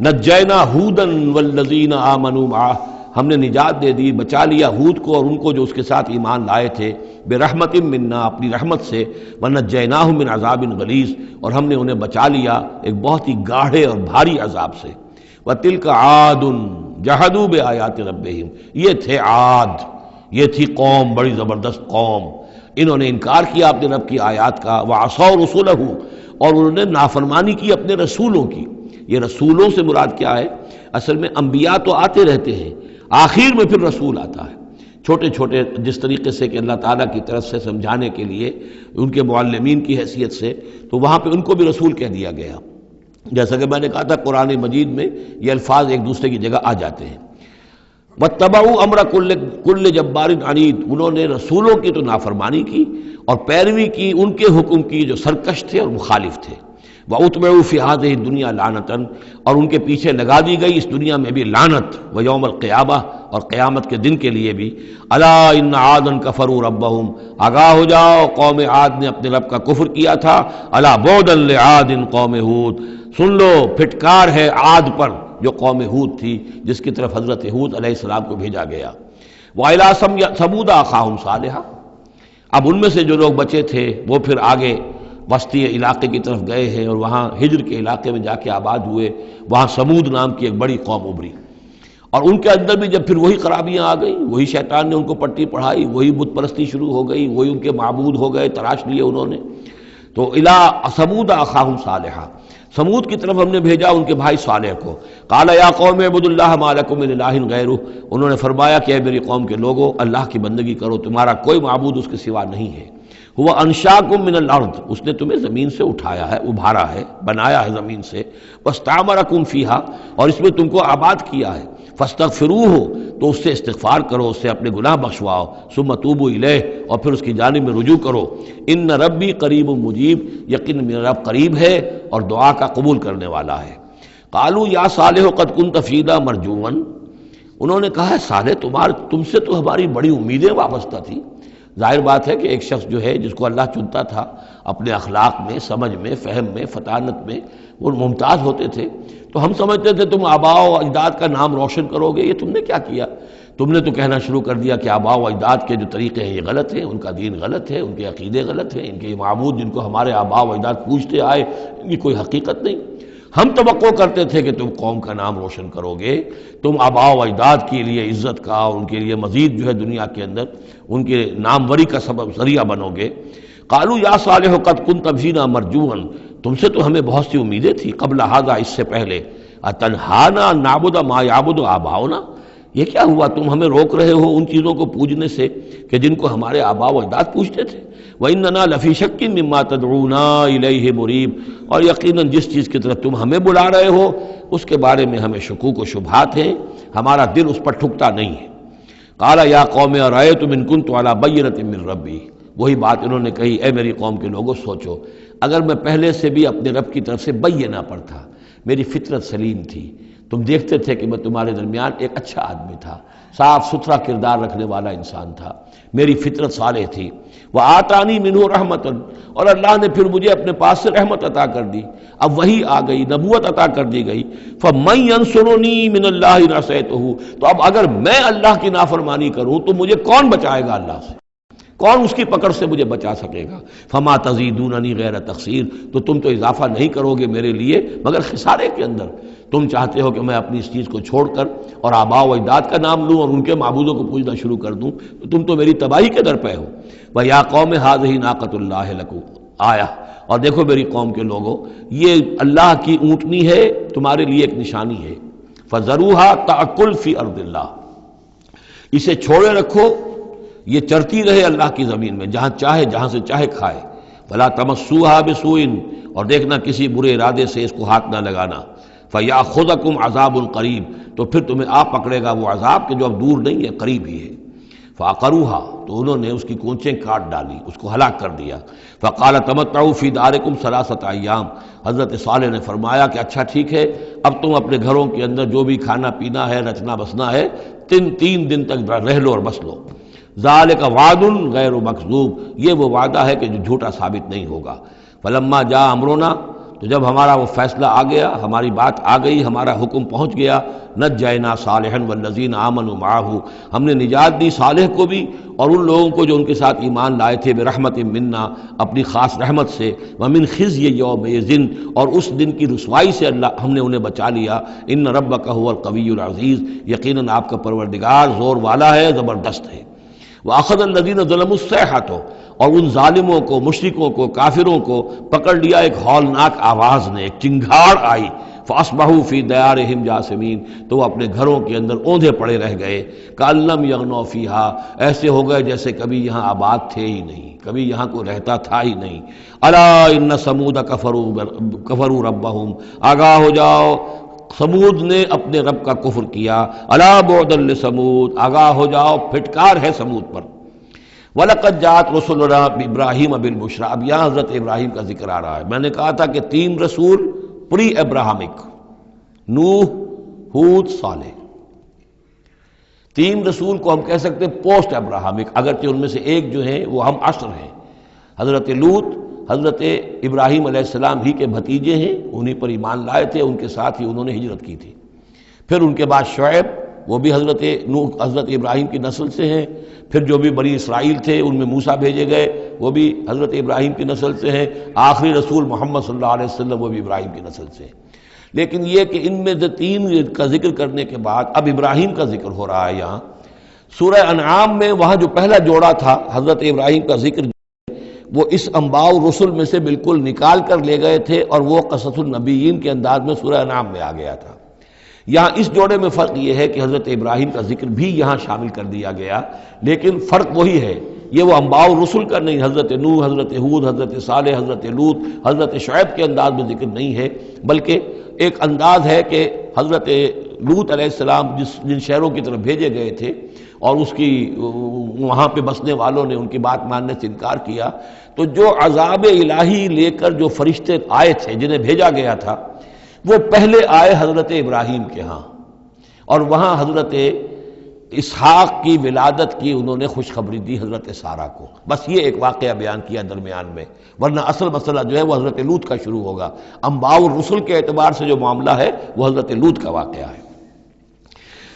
نجینا ہودًا والذین آمنوا معہ، ہم نے نجات دے دی، بچا لیا ہود کو اور ان کو جو اس کے ساتھ ایمان لائے تھے، برحمت منا، اپنی رحمت سے، ونجیناہم من عذاب غلیظ، اور ہم نے انہیں بچا لیا ایک بہت ہی گاڑھے اور بھاری عذاب سے۔ وتلک عاد جحدوا بآیات ربہم، یہ تھے عاد، یہ تھی قوم، بڑی زبردست قوم، انہوں نے انکار کیا اپنے رب کی آیات کا، وعصوا رسلہ، اور انہوں نے نافرمانی کی اپنے رسولوں کی۔ یہ رسولوں سے مراد کیا ہے؟ اصل میں انبیاء تو آتے رہتے ہیں، آخر میں پھر رسول آتا ہے، چھوٹے چھوٹے، جس طریقے سے کہ اللہ تعالیٰ کی طرف سے سمجھانے کے لیے ان کے معلمین کی حیثیت سے، تو وہاں پہ ان کو بھی رسول کہہ دیا گیا۔ جیسا کہ میں نے کہا تھا قرآن مجید میں یہ الفاظ ایک دوسرے کی جگہ آ جاتے ہیں۔ وَاتَّبَعُوا أَمْرَ كُلِّ جَبَّارٍ عَنِيدٍ، انہوں نے رسولوں کی تو نافرمانی کی اور پیروی کی ان کے حکم کی جو سرکش تھے اور مخالف تھے۔ وَأُتْبِعُوا فِي هَذِهِ الدُّنْيَا لَعْنَةً، اور ان کے پیچھے لگا دی گئی اس دنیا میں بھی لعنت، وَيَوْمَ الْقِيَامَةِ، اور قیامت کے دن کے لیے بھی۔ أَلَا إِنَّ عَادًا كَفَرُوا رَبَّهُمْ، آگاہ ہو جاؤ قوم عاد نے اپنے رب کا کفر کیا تھا۔ أَلَا بُعْدًا لِعَادٍ قوم ہود، سن لو پھٹکار ہے عاد پر جو قوم ہود تھی، جس کی طرف حضرت ہود علیہ السلام کو بھیجا گیا۔ وَإِلَىٰ ثَمُودَ أَخَاهُمْ صَالِحًا، اب ان میں سے جو لوگ بچے تھے وہ پھر آگے وسطی علاقے کی طرف گئے ہیں اور وہاں ہجر کے علاقے میں جا کے آباد ہوئے، وہاں سمود نام کی ایک بڑی قوم ابھری، اور ان کے اندر بھی جب پھر وہی خرابیاں آ گئیں، وہی شیطان نے ان کو پٹی پڑھائی، وہی بت پرستی شروع ہو گئی، وہی ان کے معبود ہو گئے، تراش لیے انہوں نے۔ تو الی ثمود اخاہم صالحا، سمود کی طرف ہم نے بھیجا ان کے بھائی صالح کو. قال یا قوم اعبدوا اللہ ما لکم من الہ غیرہ، انہوں نے فرمایا کہ اے میری قوم کے لوگو، اللہ کی بندگی کرو، تمہارا کوئی معبود اس کے سوا نہیں ہے. ہوا انشاکم من الارض، اس نے تمہیں زمین سے اٹھایا ہے، ابھارا ہے، بنایا ہے زمین سے. واستعمرکم فیہا، اور اس میں تم کو آباد کیا ہے. فاستغفروہ، تو اس سے استغفار کرو، اس سے اپنے گناہ بخشواؤ. ثم توبوا الیہ، اور پھر اس کی جانب میں رجوع کرو. ان ربی قریب مجیب، یقین میرا رب قریب ہے اور دعا کا قبول کرنے والا ہے. قالوا یا صالح قد كنت فینا مرجوا، انہوں نے کہا ہے صالح تم سے تو ہماری بڑی امیدیں وابستہ تھی. ظاہر بات ہے کہ ایک شخص جو ہے جس کو اللہ چنتا تھا اپنے اخلاق میں، سمجھ میں، فہم میں، فطانت میں وہ ممتاز ہوتے تھے، تو ہم سمجھتے تھے تم آباء و اجداد کا نام روشن کرو گے. یہ تم نے کیا کیا؟ تم نے تو کہنا شروع کر دیا کہ آباء و اجداد کے جو طریقے ہیں یہ غلط ہیں، ان کا دین غلط ہے، ان کے عقیدے غلط ہیں، ان کے معبود جن کو ہمارے آباء و اجداد پوجتے آئے ان کی کوئی حقیقت نہیں. ہم توقع کرتے تھے کہ تم قوم کا نام روشن کرو گے، تم آباء و اجداد کے لیے عزت کا اور ان کے لیے مزید جو ہے دنیا کے اندر ان کے ناموری کا سبب ذریعہ بنو گے. قالوا یا صالح قد كنت فینا مرجوا، تم سے تو ہمیں بہت سی امیدیں تھی قبل ھذا، اس سے پہلے. اتنہانا نعبد ما یعبد آباؤنا، یہ کیا ہوا تم ہمیں روک رہے ہو ان چیزوں کو پوجنے سے کہ جن کو ہمارے آباء و اجداد پوجتے تھے. وَإِنَّنَا لَفِي شَكٍّ مِّمَّا تَدْعُونَا إِلَيْهِ مُرِيبٍ، اور یقیناً جس چیز کی طرف تم ہمیں بلا رہے ہو اس کے بارے میں ہمیں شکوک و شبہات ہیں، ہمارا دل اس پر ٹھکتا نہیں ہے. قَالَ يَا قَوْمِ أَرَأَيْتُمْ إِن كُنتُ عَلَىٰ بَيِّنَةٍ مِّن رَّبِّي، وہی بات انہوں نے کہی، اے میری قوم کے لوگوں سوچو، اگر میں پہلے سے بھی اپنے رب کی طرف سے بینہ پر تھا، میری فطرت سلیم تھی، تم دیکھتے تھے کہ میں تمہارے درمیان ایک اچھا آدمی تھا، صاف ستھرا کردار رکھنے والا انسان تھا، میری فطرت صالح تھی. وَآتَانِي مِنْهُ رَحْمَةً، اور اللہ نے پھر مجھے اپنے پاس سے رحمت عطا کر دی. اب وہی آ گئی، نبوت عطا کر دی گئی. فَمَن يَنصُرُنِي مِنَ اللَّهِ إِنْ عَصَيْتُهُ، تو اب اگر میں اللہ کی نافرمانی کروں تو مجھے کون بچائے گا اللہ سے؟ کون اس کی پکڑ سے مجھے بچا سکے گا؟ فما تزیدوننی غیر تقصیر، تو تم تو اضافہ نہیں کرو گے میرے لیے مگر خسارے کے اندر. تم چاہتے ہو کہ میں اپنی اس چیز کو چھوڑ کر اور آباء و اجداد کا نام لوں اور ان کے معبودوں کو پوجنا شروع کر دوں، تو تم تو میری تباہی کے در پہ ہو. وَيَا قَوْمِ هَٰذِهِ نَاقَةُ اللَّهِ لَكُمْ آیَةٌ، اور دیکھو میری قوم کے لوگوں، یہ اللہ کی اونٹنی ہے، تمہارے لیے ایک نشانی ہے. فَذَرُوهَا تَأْكُلْ فِي أَرْضِ اللَّهِ، اسے چھوڑے رکھو، یہ چرتی رہے اللہ کی زمین میں، جہاں چاہے جہاں سے چاہے کھائے. وَلَا تَمَسُّوهَا بِسُوءٍ، اور دیکھنا کسی برے ارادے سے اس کو ہاتھ نہ لگانا. فَيَأْخُذَكُمْ عَذَابٌ قَرِيبٌ، تو پھر تمہیں آ پکڑے گا وہ عذاب کہ جو اب دور نہیں ہے، قریب ہی ہے. فَعَقَرُوهَا، تو انہوں نے اس کی کونچیں کاٹ ڈالی، اس کو ہلاک کر دیا. فَقَالَ تَمَتَّعُوا فِي دَارِكُمْ ثَلَاثَةَ أَيَّامٍ، حضرت صالح نے فرمایا کہ اچھا ٹھیک ہے، اب تم اپنے گھروں کے اندر جو بھی کھانا پینا ہے، رچنا بسنا ہے، تین دن تک رہ لو اور بس لو. ذالک وعد غیر مکذوب، یہ وہ وعدہ ہے کہ جو جھوٹا ثابت نہیں ہوگا. فلما جاء امرنا، تو جب ہمارا وہ فیصلہ آ گیا، ہماری بات آ گئی، ہمارا حکم پہنچ گیا، نجینا صالحا والذین آمنوا معہ، ہم نے نجات دی صالح کو بھی اور ان لوگوں کو جو ان کے ساتھ ایمان لائے تھے، برحمت منا، اپنی خاص رحمت سے، ومن خزی یومئذ، اور اس دن کی رسوائی سے اللہ ہم نے انہیں بچا لیا. ان ربک هو القوی العزیز، یقیناً آپ کا پروردگار زور والا ہے، زبردست ہے. وَأَخَذَ الَّذِينَ ظَلَمُوا الصَّيْحَةُ، اور ان ظالموں کو، مشرکوں کو، کافروں کو پکڑ لیا ایک ہولناک آواز نے، ایک چنگھاڑ آئی. فَأَصْبَحُوا فِي دِيَارِهِمْ جَاثِمِينَ، تو وہ اپنے گھروں کے اندر اوندھے پڑے رہ گئے. كَأَن لَّمْ يَغْنَوْا فِيهَا، ایسے ہو گئے جیسے کبھی یہاں آباد تھے ہی نہیں، کبھی یہاں کوئی رہتا تھا ہی نہیں. أَلَا إِنَّ ثَمُودَ كَفَرُوا رَبَّهُمْ، آگاہ ہو جاؤ، سمود نے اپنے رب کا کفر کیا. الا بعدا لثمود، آگاہ ہو جاؤ، پھٹکار ہے سمود پر. وَلَقَدْ جَاءَتْ رُسُلُنَا بِإِبْرَاهِيمَ بِالْبُشْرَىٰ، اب یہاں حضرت ابراہیم کا ذکر آ رہا ہے. میں نے کہا تھا کہ 3 رسول پری ابراہمک، نوح، ہود، صالح. 3 رسول کو ہم کہہ سکتے ہیں پوسٹ ابراہمک، اگرچہ ان میں سے ایک جو ہیں وہ ہم عصر ہیں. حضرت لوط حضرت ابراہیم علیہ السلام ہی کے بھتیجے ہیں، انہی پر ایمان لائے تھے، ان کے ساتھ ہی انہوں نے ہجرت کی تھی. پھر ان کے بعد شعیب، وہ بھی حضرت نوح حضرت ابراہیم کی نسل سے ہیں. پھر جو بھی بنی اسرائیل تھے ان میں موسیٰ بھیجے گئے، وہ بھی حضرت ابراہیم کی نسل سے ہیں. آخری رسول محمد صلی اللہ علیہ وسلم وہ بھی ابراہیم کی نسل سے ہیں. لیکن یہ کہ ان میں سے 3 کا ذکر کرنے کے بعد اب ابراہیم کا ذکر ہو رہا ہے. یہاں سورہ انعام میں وہاں جو پہلا جوڑا تھا حضرت ابراہیم کا ذکر، وہ اس انباء الرسل میں سے بالکل نکال کر لے گئے تھے اور وہ قصص النبیین کے انداز میں سورہ انعام میں آ گیا تھا۔ یہاں اس جوڑے میں فرق یہ ہے کہ حضرت ابراہیم کا ذکر بھی یہاں شامل کر دیا گیا، لیکن فرق وہی ہے، یہ وہ انباء الرسل کا نہیں، حضرت نوح، حضرت ہود، حضرت صالح، حضرت لوط، حضرت شعیب کے انداز میں ذکر نہیں ہے، بلکہ ایک انداز ہے کہ حضرت لوط علیہ السلام جن شہروں کی طرف بھیجے گئے تھے اور اس کی وہاں پہ بسنے والوں نے ان کی بات ماننے سے انکار کیا، تو جو عذاب الہی لے کر جو فرشتے آئے تھے جنہیں بھیجا گیا تھا، وہ پہلے آئے حضرت ابراہیم کے ہاں، اور وہاں حضرت اسحاق کی ولادت کی انہوں نے خوشخبری دی حضرت سارہ کو۔ بس یہ ایک واقعہ بیان کیا درمیان میں، ورنہ اصل مسئلہ جو ہے وہ حضرت لوط کا شروع ہوگا۔ انباء الرسل کے اعتبار سے جو معاملہ ہے وہ حضرت لوط کا واقعہ ہے۔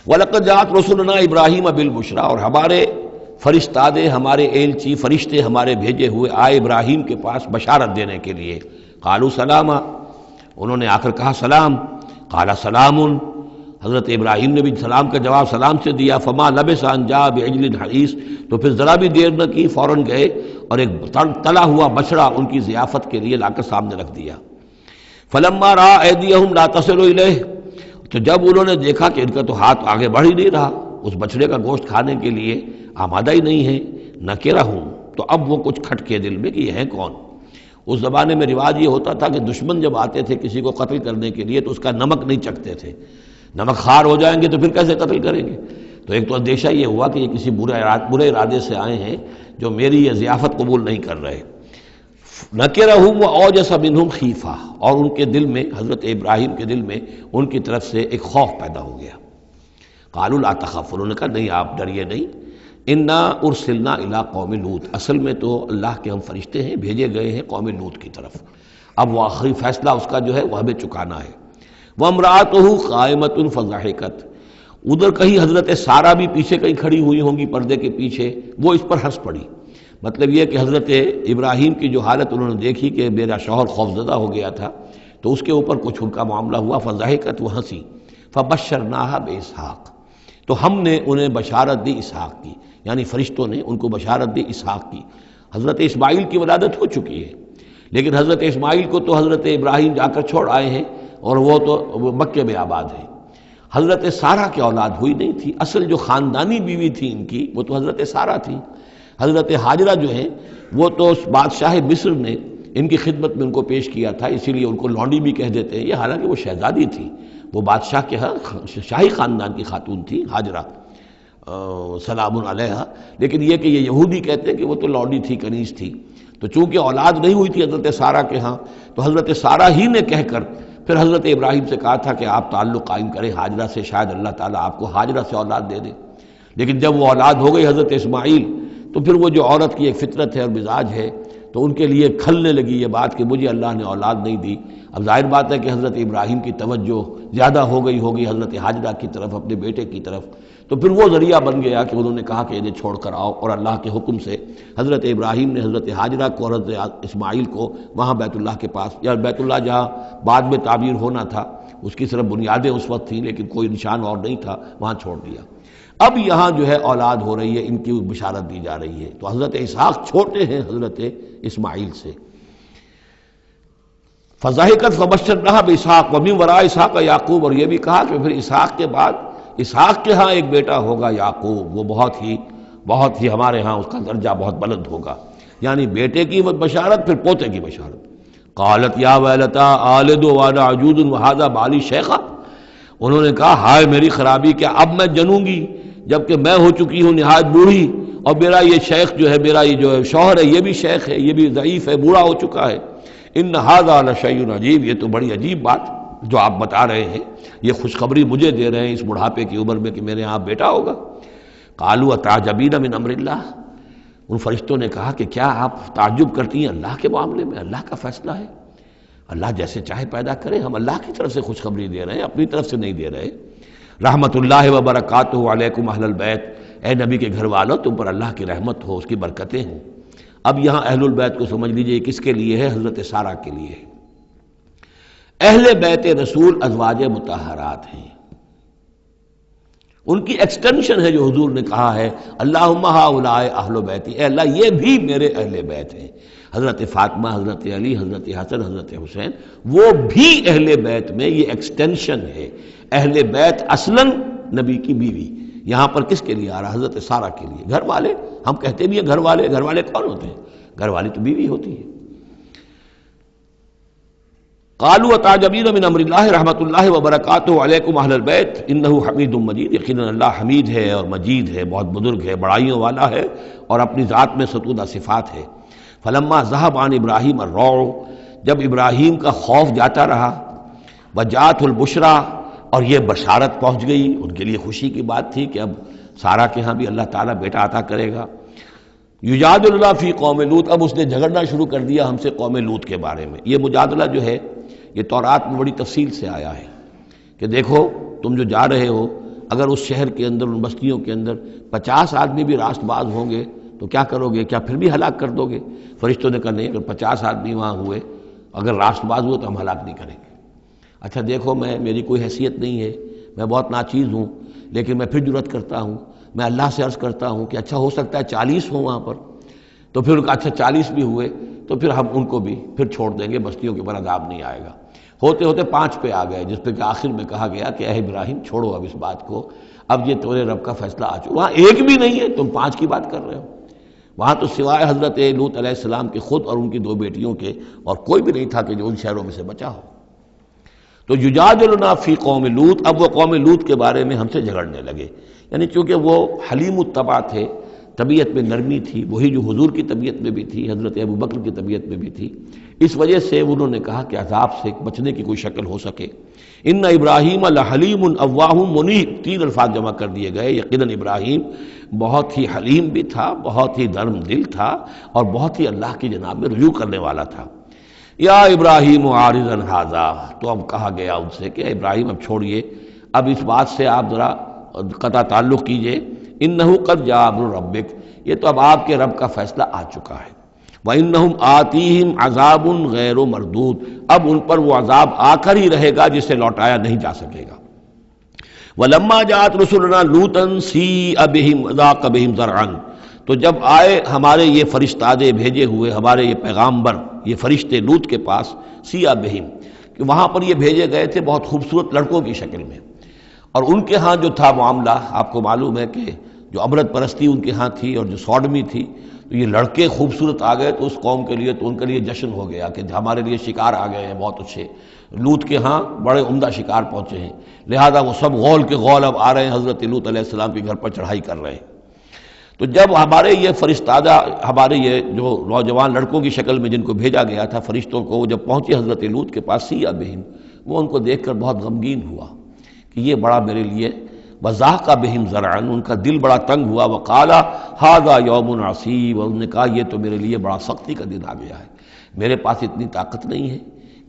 وَلَقَدْ جَاءَتْ رُسُلُنَا إِبْرَاهِيمَ بِالْبُشْرَىٰ، اور ہمارے فرشتادے، ہمارے ایلچی، فرشتے ہمارے بھیجے ہوئے آئے ابراہیم کے پاس بشارت دینے کے لیے۔ قالوا سلاما، انہوں نے آ کر کہا سلام۔ قال سلام، حضرت ابراہیم نے بھی سلام کا جواب سلام سے دیا۔ فما لبث ان جاء بعجل حنیذ، تو پھر ذرا بھی دیر نہ کی، فوراً گئے اور ایک تلا ہوا بچڑا ان کی ضیافت کے لیے لا کر سامنے رکھ دیا۔ فلما رأى أيديهم لا تصل إليه، تو جب انہوں نے دیکھا کہ ان کا تو ہاتھ آگے بڑھ ہی نہیں رہا، اس بچڑے کا گوشت کھانے کے لیے آمادہ ہی نہیں ہے، نکرہم، تو اب وہ کچھ کھٹکے دل میں کہ یہ ہیں کون۔ اس زمانے میں رواج یہ ہوتا تھا کہ دشمن جب آتے تھے کسی کو قتل کرنے کے لیے تو اس کا نمک نہیں چکھتے تھے، نمک خوار ہو جائیں گے تو پھر کیسے قتل کریں گے۔ تو ایک تو اندیشہ یہ ہوا کہ یہ کسی برے ارادے سے آئے ہیں جو میری یہ ضیافت قبول نہیں کر رہے۔ نکرہم واوجس منہم خیفہ، اور ان کے دل میں، حضرت ابراہیم کے دل میں ان کی طرف سے ایک خوف پیدا ہو گیا۔ قالوا لا تخف، انہوں نے کہا نہیں آپ ڈریے نہیں، انا ارسلنا الی قوم لوط، اصل میں تو اللہ کے ہم فرشتے ہیں، بھیجے گئے ہیں قوم لوط کی طرف، اب وہ آخری فیصلہ اس کا جو ہے وہ ہمیں چکانا ہے۔ وامرأتہ قائمۃ فضحکت، ادھر کہیں حضرت سارہ بھی پیچھے کہیں کھڑی ہوئی ہوں گی پردے کے پیچھے، وہ اس پر ہنس پڑی۔ مطلب یہ کہ حضرت ابراہیم کی جو حالت انہوں نے دیکھی کہ میرا شوہر خوفزدہ ہو گیا تھا، تو اس کے اوپر کچھ ان کا معاملہ ہوا، فضحکت، وہ ہنسی۔ فبشرناہا باسحاق، تو ہم نے انہیں بشارت دی اسحاق کی، یعنی فرشتوں نے ان کو بشارت دی اسحاق کی۔ حضرت اسماعیل کی ولادت ہو چکی ہے، لیکن حضرت اسماعیل کو تو حضرت ابراہیم جا کر چھوڑ آئے ہیں اور وہ تو مکے میں آباد ہے۔ حضرت سارہ کی اولاد ہوئی نہیں تھی، اصل جو خاندانی بیوی تھی ان کی وہ تو حضرت سارہ تھی۔ حضرت ہاجرہ جو ہیں وہ تو بادشاہ مصر نے ان کی خدمت میں ان کو پیش کیا تھا، اسی لیے ان کو لونڈی بھی کہہ دیتے ہیں، یہ حالانکہ وہ شہزادی تھی، وہ بادشاہ کے ہاں شاہی خاندان کی خاتون تھی ہاجرہ سلام علیہا، لیکن یہ کہ یہ یہودی کہتے ہیں کہ وہ تو لونڈی تھی، کنیز تھی۔ تو چونکہ اولاد نہیں ہوئی تھی حضرت سارہ کے ہاں، تو حضرت سارہ ہی نے کہہ کر پھر حضرت ابراہیم سے کہا تھا کہ آپ تعلق قائم کریں ہاجرہ سے، شاید اللہ تعالیٰ آپ کو ہاجرہ سے اولاد دے دے۔ لیکن جب وہ اولاد ہو گئی حضرت اسماعیل، تو پھر وہ جو عورت کی ایک فطرت ہے اور مزاج ہے، تو ان کے لیے کھلنے لگی یہ بات کہ مجھے اللہ نے اولاد نہیں دی۔ اب ظاہر بات ہے کہ حضرت ابراہیم کی توجہ زیادہ ہو گئی ہوگی حضرت ہاجرہ کی طرف، اپنے بیٹے کی طرف، تو پھر وہ ذریعہ بن گیا کہ انہوں نے کہا کہ انہیں چھوڑ کر آؤ، اور اللہ کے حکم سے حضرت ابراہیم نے حضرت ہاجرہ کو اور حضرت اسماعیل کو وہاں بیت اللہ کے پاس، یا بیت اللہ جہاں بعد میں تعمیر ہونا تھا اس کی صرف بنیادیں اس وقت تھیں لیکن کوئی نشان اور نہیں تھا، وہاں چھوڑ دیا۔ اب یہاں جو ہے اولاد ہو رہی ہے، ان کی بشارت دی جا رہی ہے، تو حضرت اسحاق چھوٹے ہیں حضرت اسماعیل سے۔ فضحکت فبشرناہا باسحاق ومن وراء اسحاق یعقوب، اور یہ بھی کہا کہ پھر اسحاق کے بعد اسحاق کے ہاں ایک بیٹا ہوگا یعقوب، وہ بہت ہی ہمارے ہاں اس کا درجہ بہت بلند ہوگا، یعنی بیٹے کی بشارت پھر پوتے کی بشارت۔ قالت یا ویلتا آلد وانا عجوز وہذا بالی شیخا، انہوں نے کہا ہائے میری خرابی، کیا اب میں جنوں گی جبکہ میں ہو چکی ہوں نہایت بوڑھی، اور میرا یہ شیخ جو ہے، میرا یہ جو شوہر ہے یہ بھی شیخ ہے، یہ بھی ضعیف ہے، بوڑھا ہو چکا ہے۔ ان ھذا لشیء عجیب، یہ تو بڑی عجیب بات جو آپ بتا رہے ہیں، یہ خوشخبری مجھے دے رہے ہیں اس بڑھاپے کی عمر میں کہ میرے ہاں بیٹا ہوگا۔ قالوا اتعجبین من امر اللہ، ان فرشتوں نے کہا کہ کیا آپ تعجب کرتی ہیں اللہ کے معاملے میں؟ اللہ کا فیصلہ ہے، اللہ جیسے چاہے پیدا کرے، ہم اللہ کی طرف سے خوشخبری دے رہے ہیں، اپنی طرف سے نہیں دے رہے۔ رحمت اللہ وبرکاتہ علیکم اہل البیت، اے نبی کے گھر والوں تم پر اللہ کی رحمت ہو، اس کی برکتیں ہوں۔ اب یہاں اہل البیت کو سمجھ لیجئے کس کے لیے ہے؟ حضرت سارہ کے لیے ہے۔ اہل بیت رسول ازواج مطہرات ہیں، ان کی ایکسٹینشن ہے جو حضور نے کہا ہے اللہم ہؤلاء اہل بیتی، اے اللہ یہ بھی میرے اہل بیت ہیں۔ حضرت فاطمہ، حضرت علی، حضرت حسن، حضرت حسین، وہ بھی اہل بیت میں یہ ایکسٹینشن ہے۔ اہل بیت اصلاً نبی کی بیوی، یہاں پر کس کے لیے آ رہا؟ حضرت سارہ کے لیے۔ گھر والے، ہم کہتے بھی ہیں گھر والے، گھر والے کون ہوتے ہیں؟ گھر والی تو بیوی ہوتی ہے۔ قالوا اتعجبین من امر اللہ رحمۃ اللہ وبرکاتہ علیکم اہل البیت انہ حمید مجید، یقیناً اللہ حمید ہے اور مجید ہے، بہت بزرگ ہے، بڑائیوں والا ہے، اور اپنی ذات میں ستودہ صفات ہے۔ فلما ذهب عن ابراہیم الروع، جب ابراہیم کا خوف جاتا رہا، وجاءت البشریٰ، اور یہ بشارت پہنچ گئی، ان کے لیے خوشی کی بات تھی کہ اب سارہ کے ہاں بھی اللہ تعالیٰ بیٹا عطا کرے گا۔ یجادلنا فی قوم لوط، اب اس نے جھگڑنا شروع کر دیا ہم سے قوم لوط کے بارے میں۔ یہ مجادلہ جو ہے یہ تورات میں بڑی تفصیل سے آیا ہے کہ دیکھو تم جو جا رہے ہو، اگر اس شہر کے اندر، ان بستیوں کے اندر 50 آدمی بھی راست باز ہوں گے تو کیا کرو گے؟ کیا پھر بھی ہلاک کر دو گے؟ فرشتوں نے کہا نہیں، اگر 50 آدمی وہاں ہوئے، اگر راست باز ہوئے تو ہم ہلاک نہیں کریں گے۔ اچھا دیکھو، میری کوئی حیثیت نہیں ہے، میں بہت ناچیز ہوں، لیکن میں پھر جرأت کرتا ہوں، میں اللہ سے عرض کرتا ہوں کہ اچھا ہو سکتا ہے 40 ہوں وہاں پر۔ تو پھر اچھا 40 بھی ہوئے تو پھر ہم ان کو بھی پھر چھوڑ دیں گے، بستیوں کے اوپر عذاب نہیں آئے گا۔ ہوتے ہوتے 5 پہ آ گئے، جس پہ کہ آخر میں کہا گیا کہ اے ابراہیم چھوڑو اب اس بات کو، اب یہ تیرے رب کا فیصلہ آ چکا۔ وہاں ایک بھی نہیں ہے، تم 5 کی بات کر رہے ہو۔ وہاں تو سوائے حضرت لوط علیہ السلام کے خود اور ان کی 2 بیٹیوں کے اور کوئی بھی نہیں تھا کہ جو ان شہروں میں سے بچا ہو۔ تو یجادلنا فی قوم لوط، اب وہ قوم لوط کے بارے میں ہم سے جھگڑنے لگے، یعنی چونکہ وہ حلیم الطبع تھے، طبیعت میں نرمی تھی، وہی جو حضور کی طبیعت میں بھی تھی، حضرت ابوبکر کی طبیعت میں بھی تھی، اس وجہ سے انہوں نے کہا کہ عذاب سے بچنے کی کوئی شکل ہو سکے۔ ان ابراہیم لحلیم اواہ منیب، 3 الفاظ جمع کر دیے گئے۔ یقیناً ابراہیم بہت ہی حلیم بھی تھا، بہت ہی نرم دل تھا، اور بہت ہی اللہ کی جناب میں رجوع کرنے والا تھا۔ یا ابراہیم عارض عن ھذا، تو اب کہا گیا ان سے کہ ابراہیم اب چھوڑیے، اب اس بات سے آپ ذرا قطع تعلق کیجئے۔ انہ قد جاء امر ربک، یہ تو اب آپ کے رب کا فیصلہ آ چکا ہے۔ وانہم آتیہم عذاب غیر مردود، اب ان پر وہ عذاب آ کر ہی رہے گا جسے لوٹایا نہیں جا سکے گا۔ ولما جاءت رسلنا لوطا سیء بہم وضاق بہم ذرعا، تو جب آئے ہمارے یہ فرشتادے بھیجے ہوئے، ہمارے یہ پیغامبر، یہ فرشتے لوط کے پاس، سیء بہم، کہ وہاں پر یہ بھیجے گئے تھے بہت خوبصورت لڑکوں کی شکل میں، اور ان کے ہاں جو تھا معاملہ، آپ کو معلوم ہے کہ جو عبرت پرستی ان کے ہاں تھی اور جو سوڈمی تھی، تو یہ لڑکے خوبصورت آ گئے تو اس قوم کے لیے، تو ان کے لیے جشن ہو گیا کہ ہمارے لیے شکار آ گئے ہیں بہت اچھے، لوط کے ہاں بڑے عمدہ شکار پہنچے ہیں، لہذا وہ سب غول کے غول اب آ رہے ہیں، حضرت لوط علیہ السلام کے گھر پر چڑھائی کر رہے ہیں۔ تو جب ہمارے یہ فرشتادہ، ہمارے یہ جو نوجوان لڑکوں کی شکل میں جن کو بھیجا گیا تھا فرشتوں کو، وہ جب پہنچے حضرت لوط کے پاس، سیء بہم، وہ ان کو دیکھ کر بہت غمگین ہوا کہ یہ بڑا میرے لیے، وضاق بہم ذرعا، ان کا دل بڑا تنگ ہوا، وقال ھذا یوم عصیب، اور انہوں نے کہا یہ تو میرے لیے بڑا سختی کا دن آ گیا ہے، میرے پاس اتنی طاقت نہیں ہے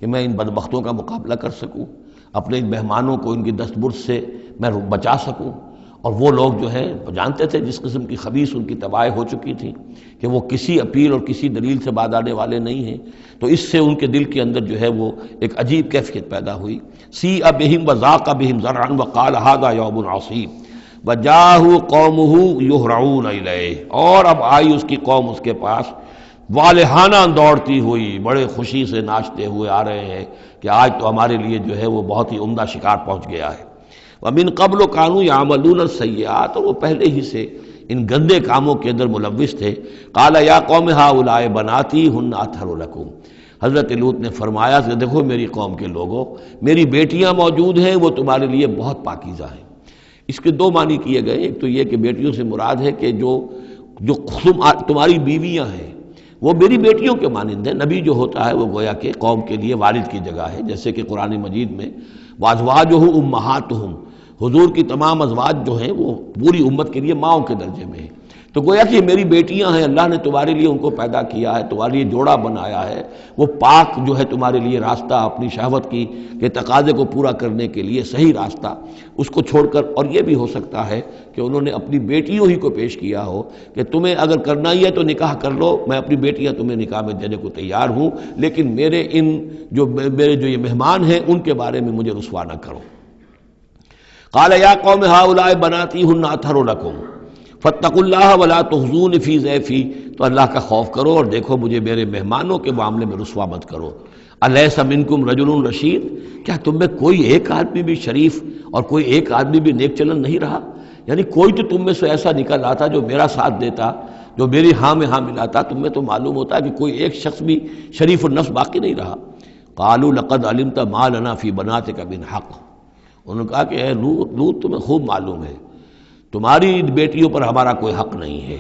کہ میں ان بدبختوں کا مقابلہ کر سکوں، اپنے ان مہمانوں کو ان کی دستبرد سے میں بچا سکوں۔ اور وہ لوگ جو ہیں جانتے تھے جس قسم کی خبیث ان کی تباہی ہو چکی تھی کہ وہ کسی اپیل اور کسی دلیل سے بعد آنے والے نہیں ہیں، تو اس سے ان کے دل کے اندر جو ہے وہ ایک عجیب کیفیت پیدا ہوئی۔ سیء بہم وضاق بہم ذرعا وقال ھذا یوم عصیب وجاءہ قومہ یہرعون الیہ، اور اب آئی اس کی قوم اس کے پاس والہانہ دوڑتی ہوئی، بڑے خوشی سے ناچتے ہوئے آ رہے ہیں کہ آج تو ہمارے لیے جو ہے وہ بہت ہی عمدہ شکار پہنچ گیا ہے۔ وَمِن قَبْلُ كَانُوا يَعْمَلُونَ السَّيِّئَاتِ، اور وہ پہلے ہی سے ان گندے کاموں کے اندر ملوث تھے۔ قَالَ يَا قَوْمِ هَؤُلَاءِ بَنَاتِي هُنَّ أَطْهَرُ لَكُمْ، حضرت لوط نے فرمایا کہ دیکھو میری قوم کے لوگوں، میری بیٹیاں موجود ہیں، وہ تمہارے لیے بہت پاکیزہ ہیں۔ اس کے 2 معنی کیے گئے، ایک تو یہ کہ بیٹیوں سے مراد ہے کہ جو تمہاری بیویاں ہیں وہ میری بیٹیوں کے مانند ہیں۔ نبی جو ہوتا ہے وہ گویا کہ قوم کے لیے والد کی جگہ ہے، جیسے کہ قرآن مجید میں وَأَزْوَاجُهُ أُمَّهَاتُهُمْ، حضور کی تمام ازواج جو ہیں وہ پوری امت کے لیے ماؤں کے درجے میں ہیں، تو گویا کہ یہ میری بیٹیاں ہیں، اللہ نے تمہارے لیے ان کو پیدا کیا ہے، تمہارے لیے جوڑا بنایا ہے، وہ پاک جو ہے تمہارے لیے راستہ اپنی شہوت کی کے تقاضے کو پورا کرنے کے لیے صحیح راستہ اس کو چھوڑ کر، اور یہ بھی ہو سکتا ہے کہ انہوں نے اپنی بیٹیوں ہی کو پیش کیا ہو کہ تمہیں اگر کرنا ہی ہے تو نکاح کر لو، میں اپنی بیٹیاں تمہیں نکاح میں دینے کو تیار ہوں، لیکن میرے جو یہ مہمان ہیں ان کے بارے میں مجھے رسوا نہ کرو۔ قال یا قوم ہؤلاء بناتی ہن اطہر لکم فاتقوا اللہ ولا تخزون فی ضیفی، تو اللہ کا خوف کرو اور دیکھو مجھے میرے مہمانوں کے معاملے میں رسوا مت کرو۔ الیس منکم رجل رشید، کیا تم میں کوئی ایک آدمی بھی شریف اور کوئی ایک آدمی بھی نیک چلن نہیں رہا؟ یعنی کوئی تو تم میں سے ایسا نکل آتا جو میرا ساتھ دیتا، جو میری ہاں میں ہاں ملاتا۔ تم میں تو معلوم ہوتا ہے کہ کوئی ایک شخص بھی شریف النفس باقی نہیں رہا۔ قالوا لقد علمت ما لنا فی بناتک من حق، انہوں نے کہا کہ اے لوط تمہیں خوب معلوم ہے تمہاری بیٹیوں پر ہمارا کوئی حق نہیں ہے۔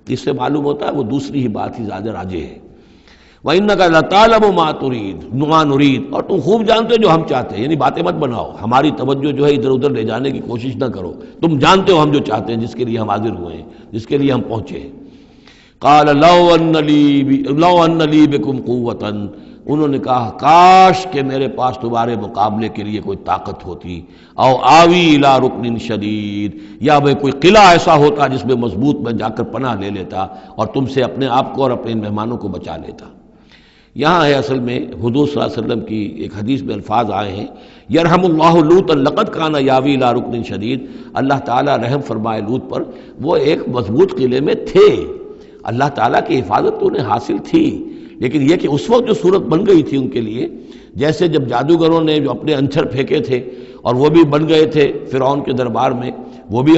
اس سے معلوم ہوتا ہے وہ دوسری ہی بات ہی زیادہ راجح ہے۔ وَإِنَّكَ لَتَعْلَمُ مَا تُرِيدُ مَا نُرِيدُ، اور تم خوب جانتے ہو جو ہم چاہتے ہیں، یعنی باتیں مت بناؤ، ہماری توجہ جو ہے ادھر ادھر لے جانے کی کوشش نہ کرو، تم جانتے ہو ہم جو چاہتے ہیں، جس کے لیے ہم حاضر ہوئے ہیں، جس کے لیے ہم پہنچے ہیں۔ قَالَ لَوْ أَنَّ لِي بِكُمْ قُوَّةً، انہوں نے کہا کاش کہ میرے پاس تمہارے مقابلے کے لیے کوئی طاقت ہوتی، او آوی الی رکن شدید، یا میں کوئی قلعہ ایسا ہوتا جس میں مضبوط میں جا کر پناہ لے لیتا اور تم سے اپنے آپ کو اور اپنے مہمانوں کو بچا لیتا۔ یہاں ہے اصل میں حضور صلی اللہ علیہ وسلم کی ایک حدیث میں الفاظ آئے ہیں، یرحم اللہ لوطا لقد کان یاوی الی رکن شدید، اللہ تعالیٰ رحم فرمائے لوط پر، وہ ایک مضبوط قلعے میں تھے، اللہ تعالیٰ کی حفاظت تو انہیں حاصل تھی، لیکن یہ کہ اس وقت جو صورت بن گئی تھی ان کے لیے، جیسے جب جادوگروں نے جو اپنے انچھر پھینکے تھے اور وہ بھی بن گئے تھے فرعون کے دربار میں، وہ بھی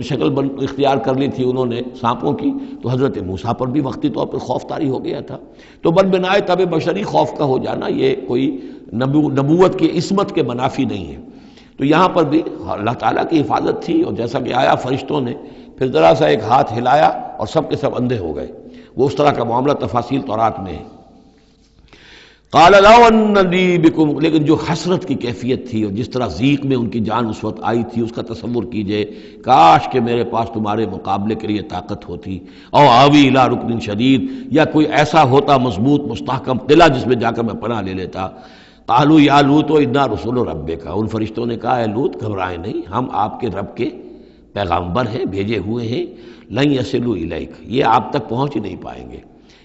شکل اختیار کر لی تھی انہوں نے سانپوں کی، تو حضرت موسیٰ پر بھی وقتی طور پر خوف طاری ہو گیا تھا۔ تو بن بنائے طب بشری خوف کا ہو جانا یہ کوئی نبوت کی عصمت کے منافی نہیں ہے۔ تو یہاں پر بھی اللہ تعالیٰ کی حفاظت تھی، اور جیسا کہ آیا فرشتوں نے پھر ذرا سا ایک ہاتھ ہلایا اور سب کے سب اندھے ہو گئے، وہ اس طرح کا معاملہ تفاصیل تورات میں ہے۔ قال لو ان لی بکم، لیکن جو حسرت کی کیفیت تھی اور جس طرح ضیق میں ان کی جان اس وقت آئی تھی، اس کا تصور کیجئے، کاش کہ میرے پاس تمہارے مقابلے کے لیے طاقت ہوتی، او آوی الی رکن شدید، یا کوئی ایسا ہوتا مضبوط مستحکم قلعہ جس میں جا کر میں پناہ لے لیتا۔ قالوا یا لوط انا رسول ربک، ان فرشتوں نے کہا اے لوط گھبرائیں نہیں، ہم آپ کے رب کے پیغامبر ہیں، بھیجے ہوئے ہیں، لن یصلوا الیک، یہ آپ تک پہنچ ہی نہیں پائیں گے،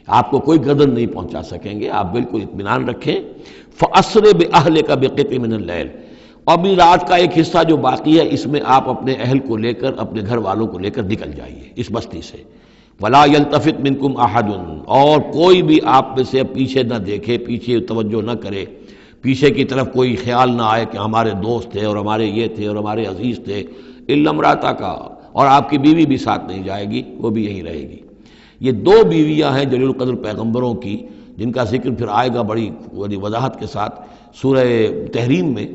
آپ کو کوئی گردن نہیں پہنچا سکیں گے، آپ بالکل اطمینان رکھیں۔ فَأَسْرِ بِأَهْلِكَ بِقِطْعٍ مِّنَ اللَّيْلِ، اور بھی رات کا ایک حصہ جو باقی ہے اس میں آپ اپنے اہل کو لے کر، اپنے گھر والوں کو لے کر نکل جائیے اس بستی سے۔ وَلَا يَلْتَفِتْ مِنْكُمْ أَحَدٌ، اور کوئی بھی آپ میں سے پیچھے نہ دیکھے، پیچھے توجہ نہ کرے، پیچھے کی طرف کوئی خیال نہ آئے کہ ہمارے دوست تھے اور ہمارے یہ تھے اور ہمارے عزیز تھے، إِلَّا امْرَأَتَكَ، اور آپ کی بیوی بھی ساتھ نہیں جائے گی، وہ بھی یہیں رہے گی۔ یہ دو بیویاں ہیں جلیل القدر پیغمبروں کی، جن کا ذکر پھر آئے گا بڑی وضاحت کے ساتھ سورہ تحریم میں۔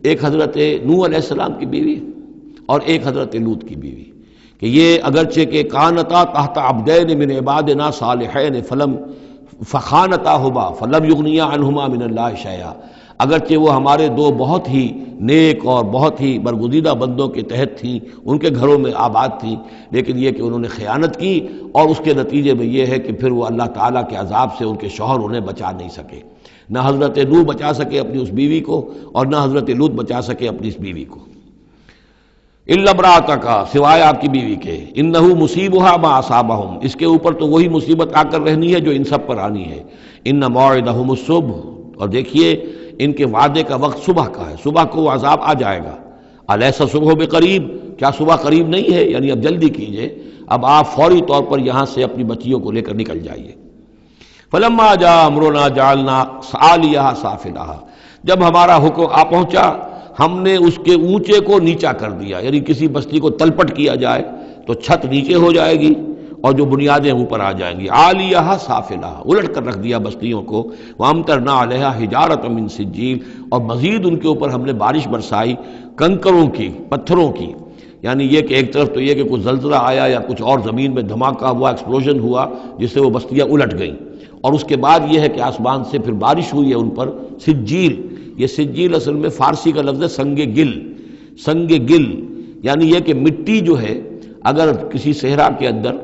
ایک حضرت نوح علیہ السلام کی بیوی اور ایک حضرت لوط کی بیوی، کہ یہ اگرچہ کہ کانتا تحت عبدین من عبادنا صالحین فخانتاہما فلم یغنیا عنہما من اللہ شیئا، اگرچہ وہ ہمارے دو بہت ہی نیک اور بہت ہی برگزیدہ بندوں کے تحت تھیں، ان کے گھروں میں آباد تھیں، لیکن یہ کہ انہوں نے خیانت کی، اور اس کے نتیجے میں یہ ہے کہ پھر وہ اللہ تعالیٰ کے عذاب سے ان کے شوہر انہیں بچا نہیں سکے، نہ حضرت نوح بچا سکے اپنی اس بیوی کو اور نہ حضرت لوط بچا سکے اپنی اس بیوی کو۔ الا امرأتک، سوائے آپ کی بیوی کے، انہ مصیبھا ما اصابہم، اس کے اوپر تو وہی مصیبت آ کر رہنی ہے جو ان سب پر آنی ہے۔ ان موعدہم الصبح، اور دیکھیے ان کے وعدے کا وقت صبح کا ہے، صبح کو وہ عذاب آ جائے گا۔ الیس صبح بقریب، کیا صبح قریب نہیں ہے؟ یعنی اب جلدی کیجئے، اب آپ فوری طور پر یہاں سے اپنی بچیوں کو لے کر نکل جائیے۔ فلما جاء امرنا جعلنا عالیہا سافلہا، جب ہمارا حکم آ پہنچا ہم نے اس کے اونچے کو نیچا کر دیا، یعنی کسی بستی کو تلپٹ کیا جائے تو چھت نیچے ہو جائے گی اور جو بنیادیں اوپر آ جائیں گی، عالیہا سافلہا، الٹ کر رکھ دیا بستیوں کو، وامطرنا علیہا حجارۃ من سجیل، اور مزید ان کے اوپر ہم نے بارش برسائی کنکروں کی، پتھروں کی، یعنی یہ کہ ایک طرف تو یہ کہ کچھ زلزلہ آیا یا کچھ اور زمین میں دھماکہ ہوا، ایکسپلوژن ہوا جس سے وہ بستیاں الٹ گئیں، اور اس کے بعد یہ ہے کہ آسمان سے پھر بارش ہوئی ہے ان پر سجیل۔ یہ سجیل اصل میں فارسی کا لفظ ہے سنگ گل، سنگ گل یعنی یہ کہ مٹی جو ہے اگر کسی صحرا کے اندر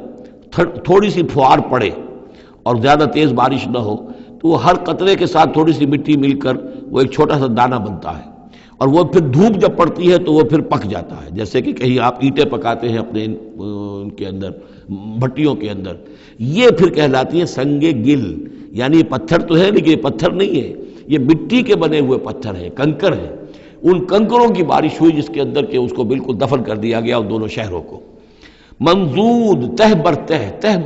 تھوڑی سی پھوار پڑے اور زیادہ تیز بارش نہ ہو تو وہ ہر قطرے کے ساتھ تھوڑی سی مٹی مل کر وہ ایک چھوٹا سا دانہ بنتا ہے، اور وہ پھر دھوپ جب پڑتی ہے تو وہ پھر پک جاتا ہے، جیسے کہ کہیں آپ اینٹیں پکاتے ہیں اپنے ان کے اندر بھٹیوں کے اندر، یہ پھر کہلاتی ہے سنگ گل، یعنی یہ پتھر تو ہے لیکن یہ پتھر نہیں ہے، یہ مٹی کے بنے ہوئے پتھر ہیں، کنکر ہیں، ان کنکروں کی بارش ہوئی جس کے اندر کہ اس کو بالکل دفن کر دیا گیا ان دونوں شہروں کو۔ منضود تہ بر